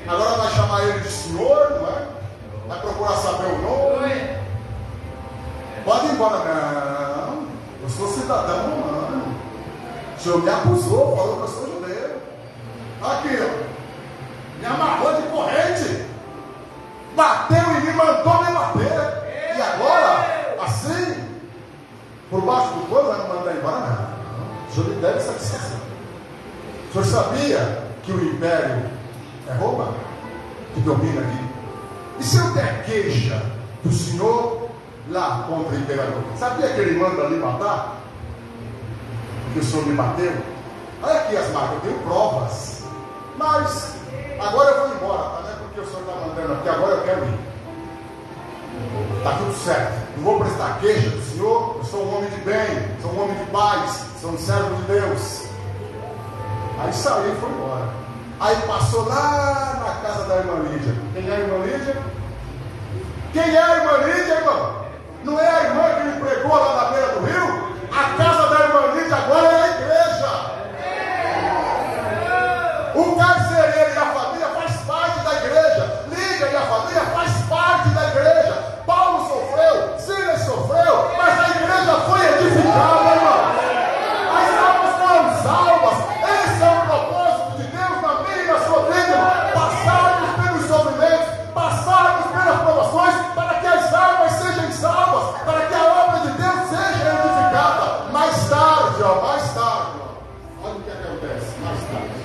Agora vai chamar ele de senhor, não é? Vai procurar saber o nome. Pode ir embora. Não, eu sou cidadão romano. O senhor me acusou, falou que eu sou judeu. Aqui, ó, me amarrou de corrente, bateu em mim, mandou me bater. E agora, assim, por baixo do pano, vai não mandar embora nada. O senhor me deve satisfação. O senhor sabia que o império é Roma, que domina aqui? E se eu der queixa do senhor lá contra o imperador, sabia que ele manda ali matar? Porque o senhor me bateu? Olha aqui as marcas, eu tenho provas. Mas agora eu vou embora, tá? Não é porque o senhor está mandando aqui, agora eu quero ir. Está tudo certo. Não vou prestar queixa do senhor. Eu sou um homem de bem, sou um homem de paz, sou um servo de Deus. Aí saiu e foi embora. Aí passou lá na casa da irmã Lídia. Quem é a irmã Lídia? Quem é a irmã Lídia, irmão? Não é a irmã que me pregou lá na beira do rio? A casa da irmã Lídia agora é a igreja. O carcereiro e a família faz parte da igreja. Lídia e a família faz parte da igreja. Paulo sofreu, Silas sofreu, mas a igreja foi edificada, irmão. As almas foram salvas. Esse é o propósito de Deus na minha e na sua vida. Passarmos pelos sofrimentos, passarmos pelas provações, para que as almas sejam salvas, para que a obra de Deus seja edificada. Mais tarde, olha o que acontece, mais tarde.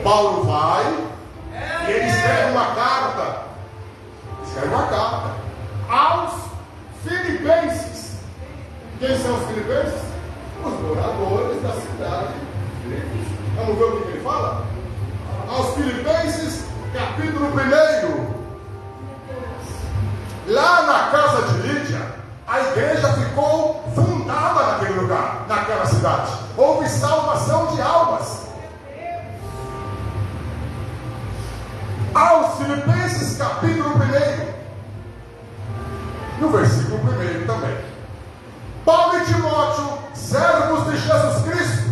Paulo vai e ele escreve uma carta. Aos filipenses. Quem são os filipenses? Os moradores da cidade. Vamos ver o que ele fala? Aos filipenses, capítulo 1. Lá na casa de Lídia, a igreja ficou fundada naquele lugar, naquela cidade. Houve salvação de almas. Aos filipenses, capítulo 1, no versículo 1 também. Paulo e Timóteo, servos de Jesus Cristo,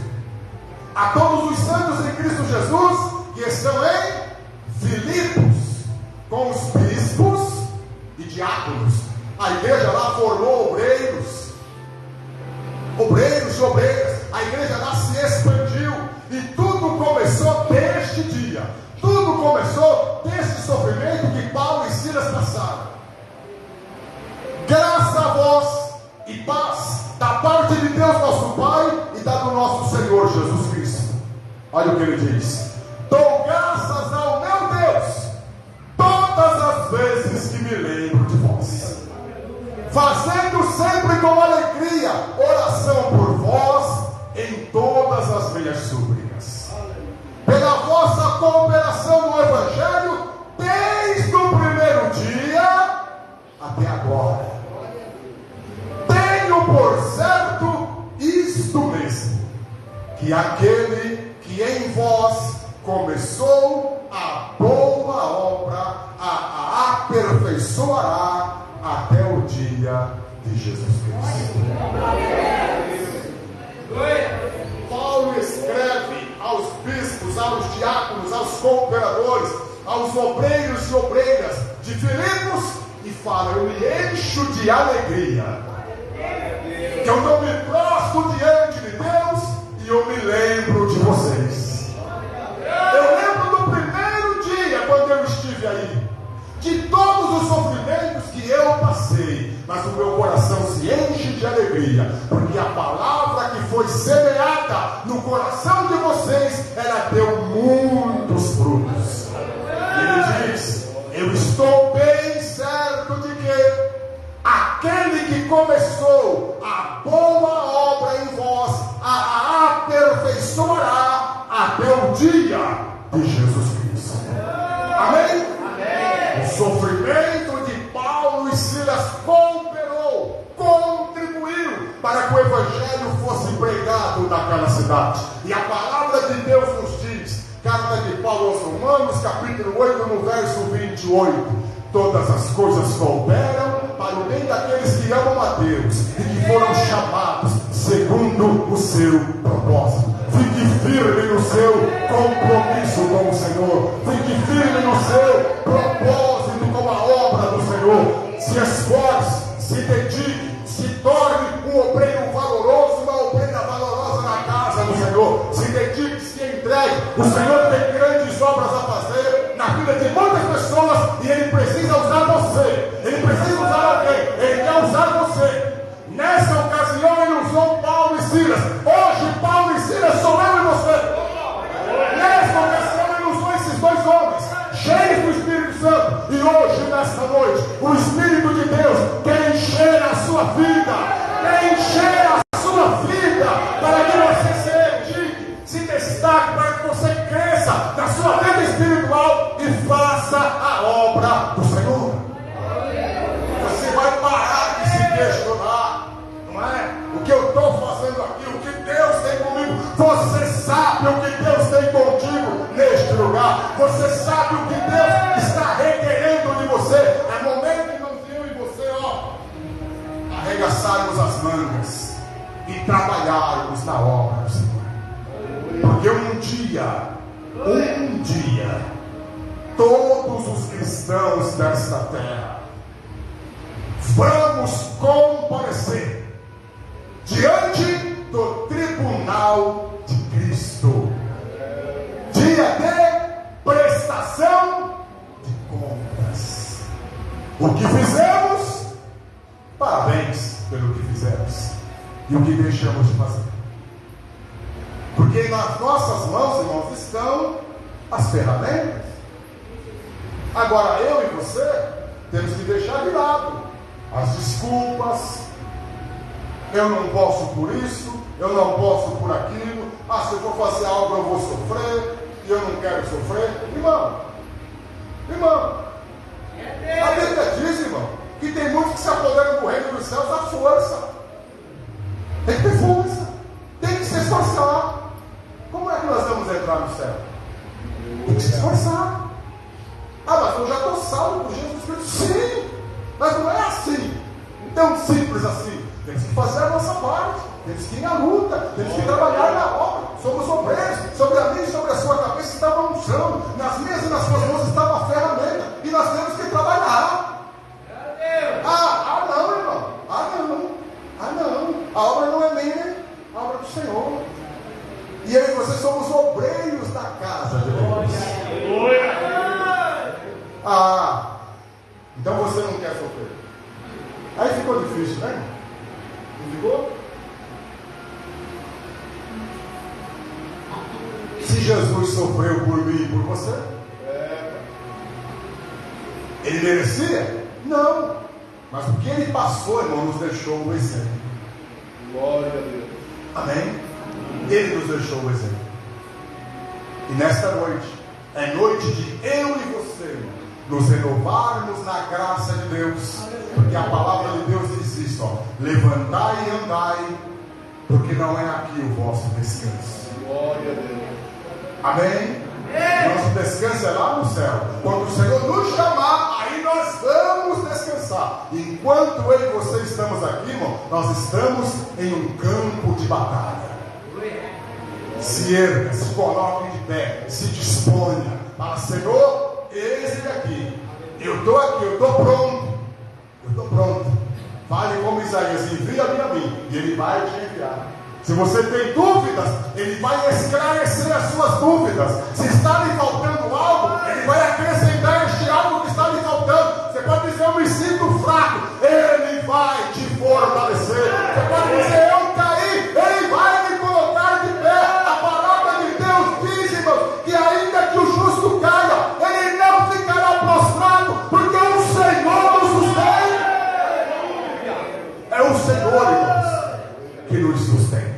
a todos os santos em Cristo Jesus, que estão em Filipos, com os bispos e diáconos. A igreja lá formou obreiros e obreiras. A igreja lá se expandiu. E tudo começou deste dia. Tudo começou desse sofrimento que Paulo e Silas passaram. Graça a vós e paz da parte de Deus nosso Pai e da do nosso Senhor Jesus Cristo. Olha o que ele diz: dou graças ao meu Deus todas as vezes que me lembro de vós, fazendo sempre com alegria oração por vós em todas as minhas súplicas, pela vossa cooperação no Evangelho desde o primeiro dia até agora. Tenho por certo isto mesmo, que aquele que em vós começou a boa obra a aperfeiçoará até o dia de Jesus Cristo. Paulo escreve aos bispos, aos diáconos, aos cooperadores, aos obreiros e obreiras de Filipos e fala: eu me encho de alegria, que eu não me prostro diante de Deus e eu me lembro de vocês. Eu lembro do primeiro dia quando eu estive aí, de todos os sofrimentos que eu passei, mas o meu coração se enche de alegria, porque a palavra que foi semeada no coração de vocês, ela deu muitos frutos. E ele diz: eu estou bem certo de que aquele que começou a boa obra em vós a aperfeiçoará até o dia de Jesus Cristo. Amém? Amém. O sofrimento de Paulo e Silas contribuiu para que o Evangelho fosse pregado naquela cidade. E a palavra de Deus nos diz, carta de Paulo aos Romanos, capítulo 8, no verso 28: todas as coisas cooperam para o bem daqueles que amam a Deus e que foram chamados segundo o seu propósito. Fique firme no seu compromisso com o Senhor. Fique firme no seu propósito com a obra do Senhor. Se esforce, se dedique, se torne um obreiro valoroso, uma obreira valorosa na casa do Senhor. Se dedique, se entregue. O Senhor tem grandes obras a fazer na vida de muitas pessoas e Ele precisa usar você. Ele precisa usar alguém. Ele quer usar você. Nessa ocasião Ele usou Paulo e Silas. Hoje Paulo e Silas sou eu e você. Nessa ocasião Ele usou esses dois homens cheios do Espírito Santo. E hoje, nesta noite, o Espírito de Deus quer encher a sua vida. Quer encher a sua vida para que você se dedique, se destaque, para que você cresça na sua vida espiritual e faça a obra do Senhor. Você vai parar de se questionar, não é? O que eu estou fazendo aqui, o que Deus tem comigo. Você sabe o que Deus tem contigo neste lugar. Você sabe o que Deus está requerendo de você. É momento que nós eu e você, arregaçarmos as mangas e trabalharmos na obra do Senhor. Porque um dia, todos os cristãos desta terra vamos comparecer diante do tribunal de Cristo. Dia de prestação de contas. O que fizemos, parabéns pelo que fizemos. E o que deixamos de fazer. Porque nas nossas mãos, irmãos, estão as ferramentas. Agora eu e você temos que deixar de lado as desculpas. Eu não posso por isso, eu não posso por aquilo. Se eu for fazer algo eu vou sofrer, e eu não quero sofrer. Irmão, a Bíblia diz, irmão, que tem muitos que se apoderam do reino dos céus à força. Tem que ter força, tem que se esforçar. Como é que nós vamos entrar no céu? Tem que se esforçar. Mas eu já estou salvo por Jesus Cristo. Sim, mas não é assim, tão simples assim. Temos que fazer a nossa parte, temos que ir na luta, temos que trabalhar na obra. Somos obreiros, sobre a minha e sobre a sua cabeça estava a unção, nas minhas e nas suas mãos estava a ferramenta, e nós temos que trabalhar. Não, irmão, não, a obra não é minha, a obra é do Senhor. E eu e você somos obreiros da casa de Deus. Então você não quer sofrer. Aí ficou difícil, né? Não ficou? Se Jesus sofreu por mim e por você, Ele merecia? Não. Mas o que Ele passou, irmão, nos deixou o exemplo. Glória a Deus. Amém? Ele nos deixou o exemplo. E nesta noite, é noite de eu e você, irmão, nos renovarmos na graça de Deus. Porque a palavra de Deus diz isso, levantai e andai, porque não é aqui o vosso descanso. Glória a Deus. Amém? Nosso descanso é lá no céu. Quando o Senhor nos chamar, aí nós vamos descansar. Enquanto eu e você estamos aqui, irmão, nós estamos em um campo de batalha. Se erga, se coloque de pé, se disponha. Fala, Senhor, eis-me aqui. Eu estou aqui, eu estou pronto. Eu estou pronto. Fale como Isaías, envia-me a mim, e Ele vai te enviar. Se você tem dúvidas, Ele vai esclarecer as suas dúvidas. Se está lhe faltando algo, Ele vai acrescentar este algo que está lhe faltando. Você pode dizer, eu me sinto fraco, Ele vai te fortalecer. Você pode dizer, eu caí, Ele vai me colocar de pé. A palavra de Deus diz, irmãos, que ainda que o justo caia, ele não ficará prostrado, porque o Senhor o sustém. É o Senhor, irmãos, que nos sustenta.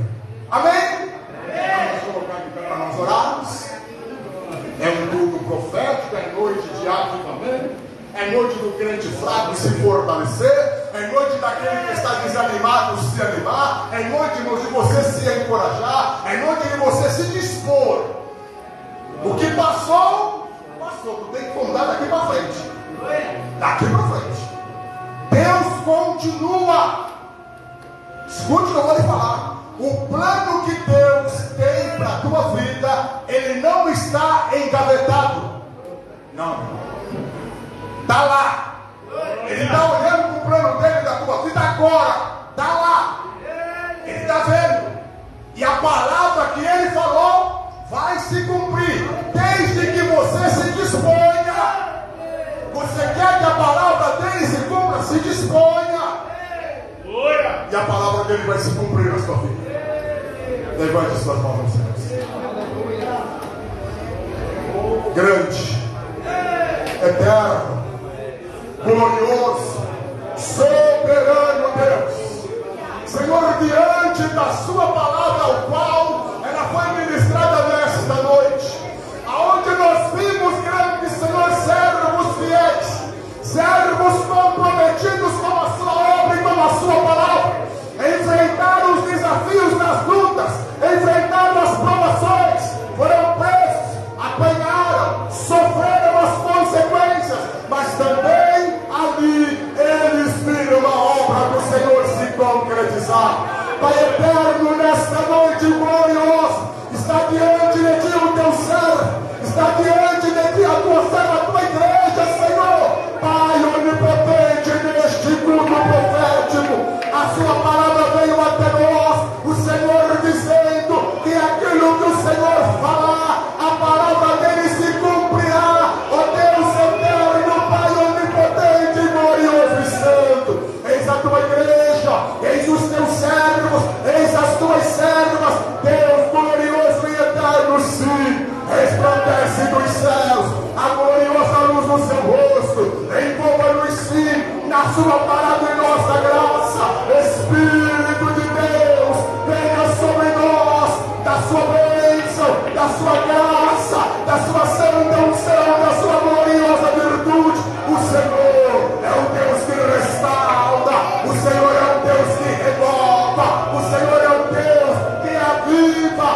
Amém? Vamos colocar de pé para nós orarmos. É um culto profético, é noite de avivamento, é noite do crente fraco se fortalecer, é noite daquele que está desanimado se animar, é noite, irmãos, de você se encorajar, é noite de você se dispor. O que passou, passou. Tu tem que contar daqui para frente. Daqui para frente. Deus continua. Escute o que eu vou lhe falar. O plano que Está lá. Ele está olhando para o plano dele da tua vida agora. Está lá. Ele está vendo. E a palavra que ele falou vai se cumprir. Desde que você se disponha. Você quer que a palavra dele se cumpra? Se disponha. E a palavra dele vai se cumprir na sua vida. Levante suas mãos aos céus. Grande, eterno, glorioso, soberano Deus, Senhor, diante da sua palavra, ao qual ela foi ministrada nesta noite, aonde nós vimos, grande Senhor, servos fiéis, servos comprometidos com a sua obra e com a sua palavra, enfrentaram os desafios das lutas, enfrentaram as provações, foram presos, apanharam, sofreram as consequências, mas também ali eles viram a obra do Senhor se concretizar. Pai eterno, nesta noite gloriosa, está diante de ti o teu servo, está diante de ti a tua serva, a tua igreja, Senhor. Pai onipotente, neste culto profético, a sua palavra veio até nós, o Senhor dizendo que aquilo que o Senhor falar, a palavra dele se cumprirá. Ó Deus eterno, Pai onipotente, glorioso e santo, eis a tua igreja, eis os teus servos, eis as tuas servas, Deus glorioso e eterno, sim, resplandece dos céus a gloriosa luz do seu rosto, envolva-nos sim na sua parada e nossa graça. Espírito de Deus, venha sobre nós, da sua bênção, da sua graça, da sua santa unção, da sua gloriosa virtude. O Senhor é o Deus que restaura, o Senhor é o Deus que renova, o Senhor é o Deus que aviva,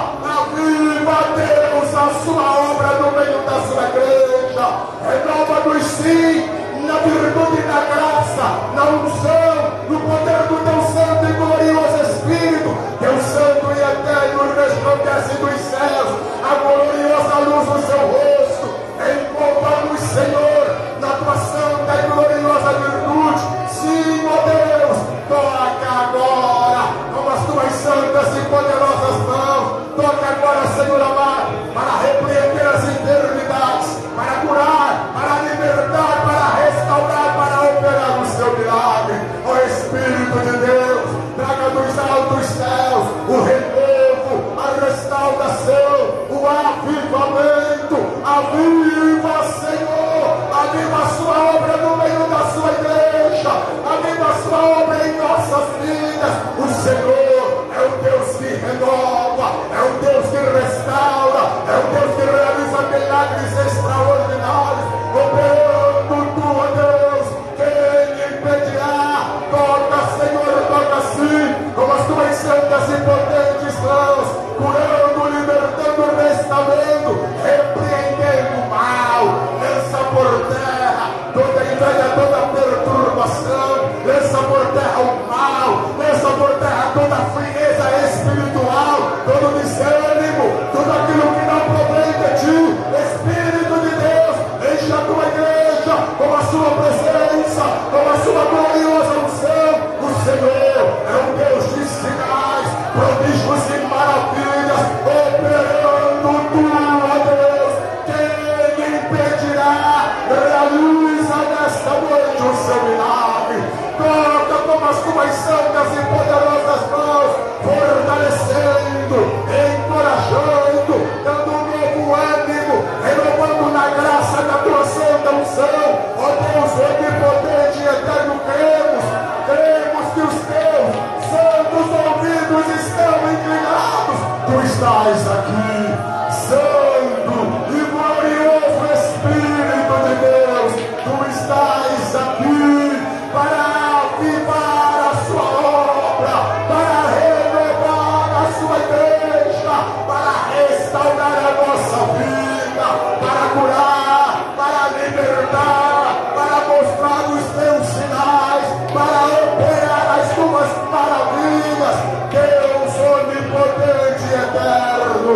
Deus, a sua obra no meio da sua igreja. Renova-nos sim, na virtude da graça, na unção, no poder do teu santo e glorioso Espírito. Teu santo e eterno resplandece dos céus a gloriosa luz do seu rosto. Envolva-nos, Senhor, na tua santa e gloriosa virtude. Sim, ó Deus, toca agora com as tuas santas e poderosas mãos. Toca agora, Senhor amado, para repreender as enfermidades, para curar, para libertar, para restaurar, para operar o seu milagre. Ó Espírito de Deus, traga dos altos céus o renovo, a restauração, o avivamento. Aviva, Senhor, aviva a sua obra no meio da sua igreja, aviva a sua obra em nossas vidas. O Senhor é o Deus que renova, é o Deus que restaura, é o Deus que realiza milagres extraordinários, operando tu, ó Deus. Quem impedirá? Toca, Senhor, toca sim, com as tuas santas e potentes mãos, curando, libertando, restaurando, repreendendo o mal. Lança por terra toda inveja, toda perturbação, lança por terra o mal, lança por terra toda frieza espiritual, todo desânimo, tudo aquilo que não provém de ti. Espírito de Deus, enche a tua igreja com a sua presença, com a sua gloriosa unção. O Senhor é um Deus de sinais, prodígios e maravilhas, operando tu, ó Deus. Quem impedirá? Realiza nesta noite o seu milagre. Toca com as tuas santas e poderosas mãos, fortalecendo, encorajando, dando um novo ânimo, renovando na graça da tua santa unção. Ó Deus onipotente e eterno, cremos que os teus santos ouvidos estão inclinados. Tu estás aqui, santo e glorioso Espírito de Deus. Tu estás aqui para avivar a sua obra, para renovar a sua igreja, para restaurar a nossa vida, para curar, para libertar, para mostrar os teus sinais, para operar as tuas maravilhas. Deus onipotente e eterno,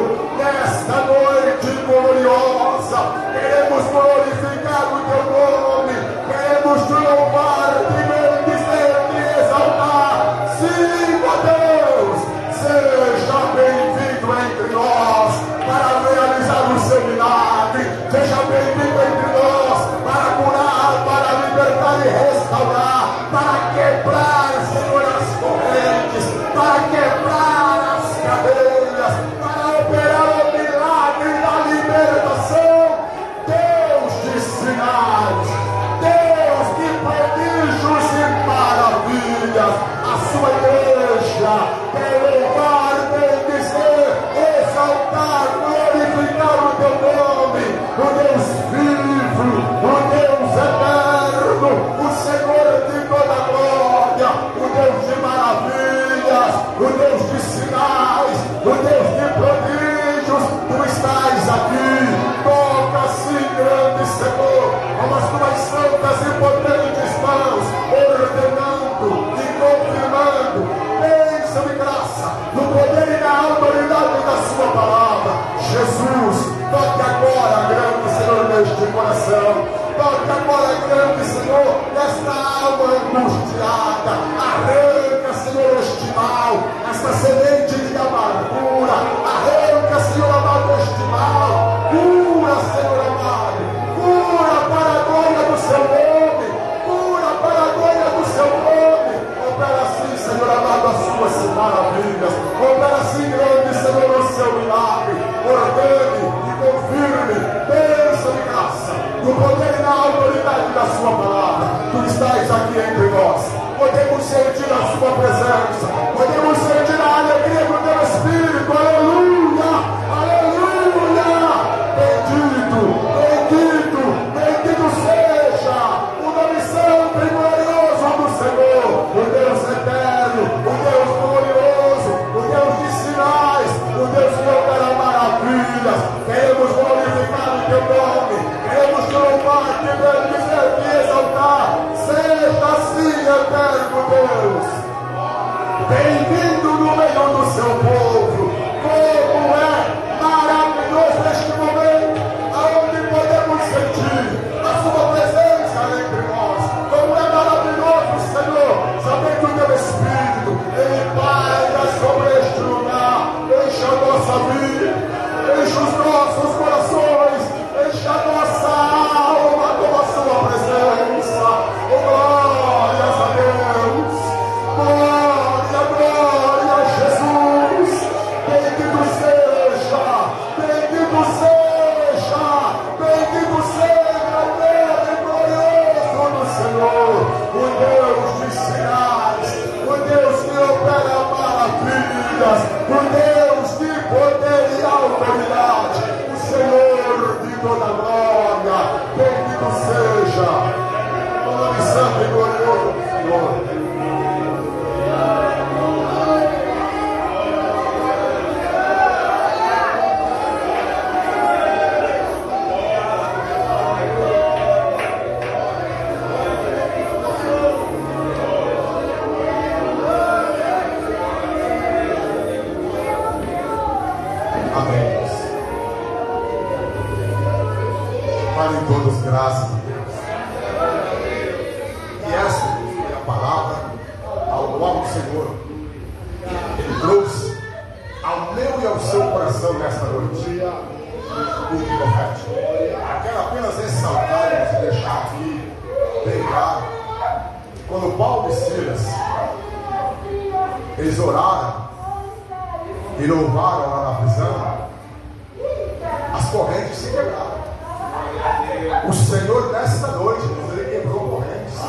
o Deus de prodígios, tu estás aqui. Toca assim, grande Senhor, com as tuas santas e potentes mãos, ordenando e confirmando bênção e graça, no poder e na autoridade da sua palavra. Jesus, toque agora, grande Senhor, neste coração. Toque agora, grande Senhor, nesta alma angustiada. Arranca, Senhor, este mal, esta semente de amargura. Arranca, Senhor amado, este mal. Cura, Senhor amado. Cura para a glória do seu nome. Cura para a glória do seu nome. Opera assim, Senhor amado, as suas maravilhas. Opera assim, grande Senhor, o seu milagre. Ordene e confirme bênção e graça, no poder e na autoridade da sua palavra. Tu estás aqui entre nós. Podemos sentir a sua presença. Podemos sentir a alegria do teu Espírito. Aleluia! Aleluia! Bendito, bendito, bendito seja o nome santo e glorioso do Senhor, o Deus eterno, o Deus glorioso, o Deus de sinais, o Deus que opera maravilhas. Queremos glorificar o teu nome, queremos te louvar, te bendizer, te exaltar. Seja assim, eterno Deus. Bem-vindo no meio do seu povo. Como é maravilhoso este momento, aonde podemos sentir a sua presença entre nós. Como é maravilhoso, Senhor, saber que o teu Espírito, ele paira sobre este lugar. Enche a nossa vida, enche os nossos corações, enche a nossa alma com a sua presença. Oh, glórias a Deus. Glória, glória a Jesus. Bendito seja, bendito seja, bendito seja o Deus glorioso do Senhor, o Deus de sinais, o Deus que opera maravilhas, o Deus de poder e autoridade, o Senhor de toda glória. Bendito seja o nome santo e glorioso do Senhor. Amém. Parem todos, graças a Deus. E essa foi a palavra ao qual o Senhor ele trouxe ao meu e ao seu coração nesta noite. O profético. Quero apenas ressaltar e deixar aqui bem claro. Quando Paulo e Silas eles oraram e louvaram lá na prisão, as correntes se quebraram. O Senhor nesta noite, ele quebrou correntes.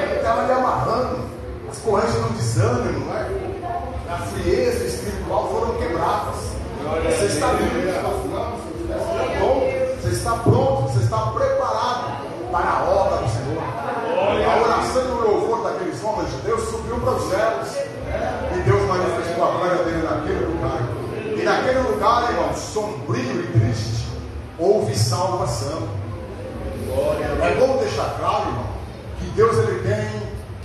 Ele estava lhe amarrando. As correntes do desânimo, não é? Da frieza espiritual foram quebradas. Você está livre, você está fumando, você está pronto, você está preparado para a obra do Senhor. A oração e o louvor daqueles homens de Deus subiu para os céus. E Deus manifestou a glória dele naquele lugar. E naquele lugar, irmão, sombrio e triste, houve salvação. É bom deixar claro, irmão, que Deus ele tem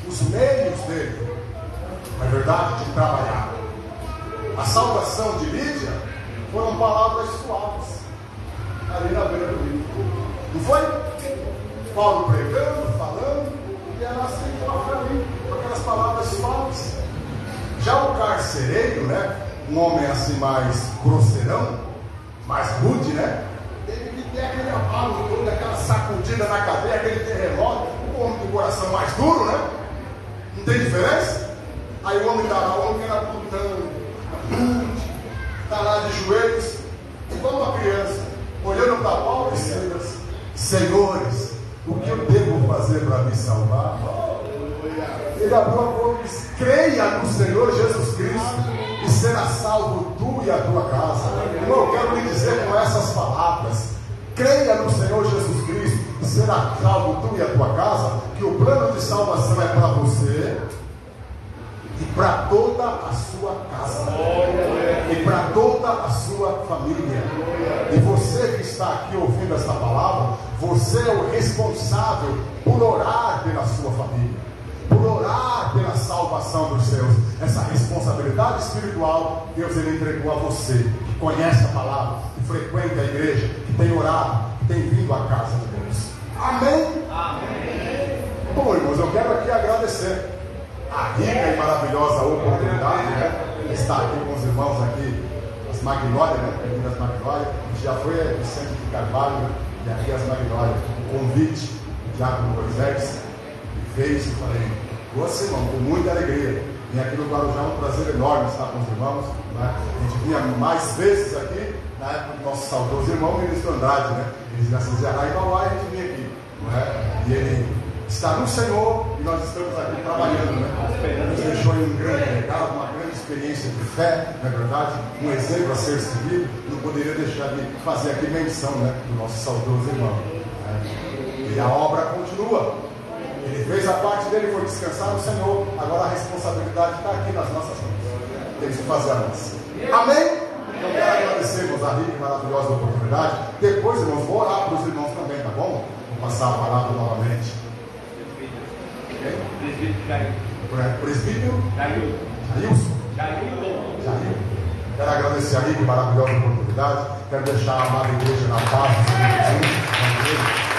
os meios dele, na verdade, de trabalhar. A salvação de Lídia foram palavras suaves ali na beira do rio. Não foi? Paulo pregando, falando, e ela assim ali, com aquelas palavras suaves. Já o carcereiro, né? Um homem assim mais grosseirão, mais rude, né? Teve que ter aquele abalo todo, aquela sacudida na cadeia, aquele terremoto. O homem do coração mais duro, né? Não tem diferença? Aí o homem está lá, o homem era brutão, rude, está lá de joelhos, igual uma criança, olhando para Paulo e Silas. Senhores, o que eu devo fazer para me salvar? Ele abriu a boca e disse: creia no Senhor Jesus Cristo e será salvo tu e a tua casa. Irmão, eu quero lhe dizer com essas palavras: creia no Senhor Jesus Cristo e será salvo tu e a tua casa, que o plano de salvação é para você e para toda a sua casa. para toda a sua família. E você que está aqui ouvindo esta palavra, você é o responsável por orar pela sua família, por orar pela salvação dos seus. Essa responsabilidade espiritual Deus ele entregou a você, que conhece a palavra, que frequenta a igreja, que tem orado, que tem vindo à casa de Deus. Amém? Amém. Bom, irmãos, eu quero aqui agradecer a rica e maravilhosa oportunidade, né, de estar aqui com os irmãos aqui, as Magnólias, né, as Magnólias. A gente já foi a Vicente de Carvalho, né, e aqui as Magnólias. O convite do Diácono Moisés fez, eu falei, você, irmão, com muita alegria. Vim aqui no Guarujá, é um prazer enorme estar com os irmãos, né? A gente vinha mais vezes aqui, na época do nosso saudoso irmão Ministro Andrade, né? Eles nasceram em Zerai e Mauá, e a gente vinha aqui, não é? E ele está no Senhor, e nós estamos aqui trabalhando, né? Nos deixou em um grande legado, uma grande experiência de fé, não é verdade? Um exemplo a ser seguido. Não poderia deixar de fazer aqui menção, né, do nosso saudoso irmão, né? E a obra continua. Ele fez a parte dele, foi descansar no Senhor. Agora a responsabilidade está aqui nas nossas mãos. Temos que fazer a nossa. Amém? Então quero agradecer, irmãos, a rica e maravilhosa oportunidade. Depois, irmãos, vou orar para os irmãos também, tá bom? Vou passar a palavra novamente. Presbítero Jailson. Quero agradecer a rica e maravilhosa oportunidade. Quero deixar a amada igreja na paz do Senhor Jesus.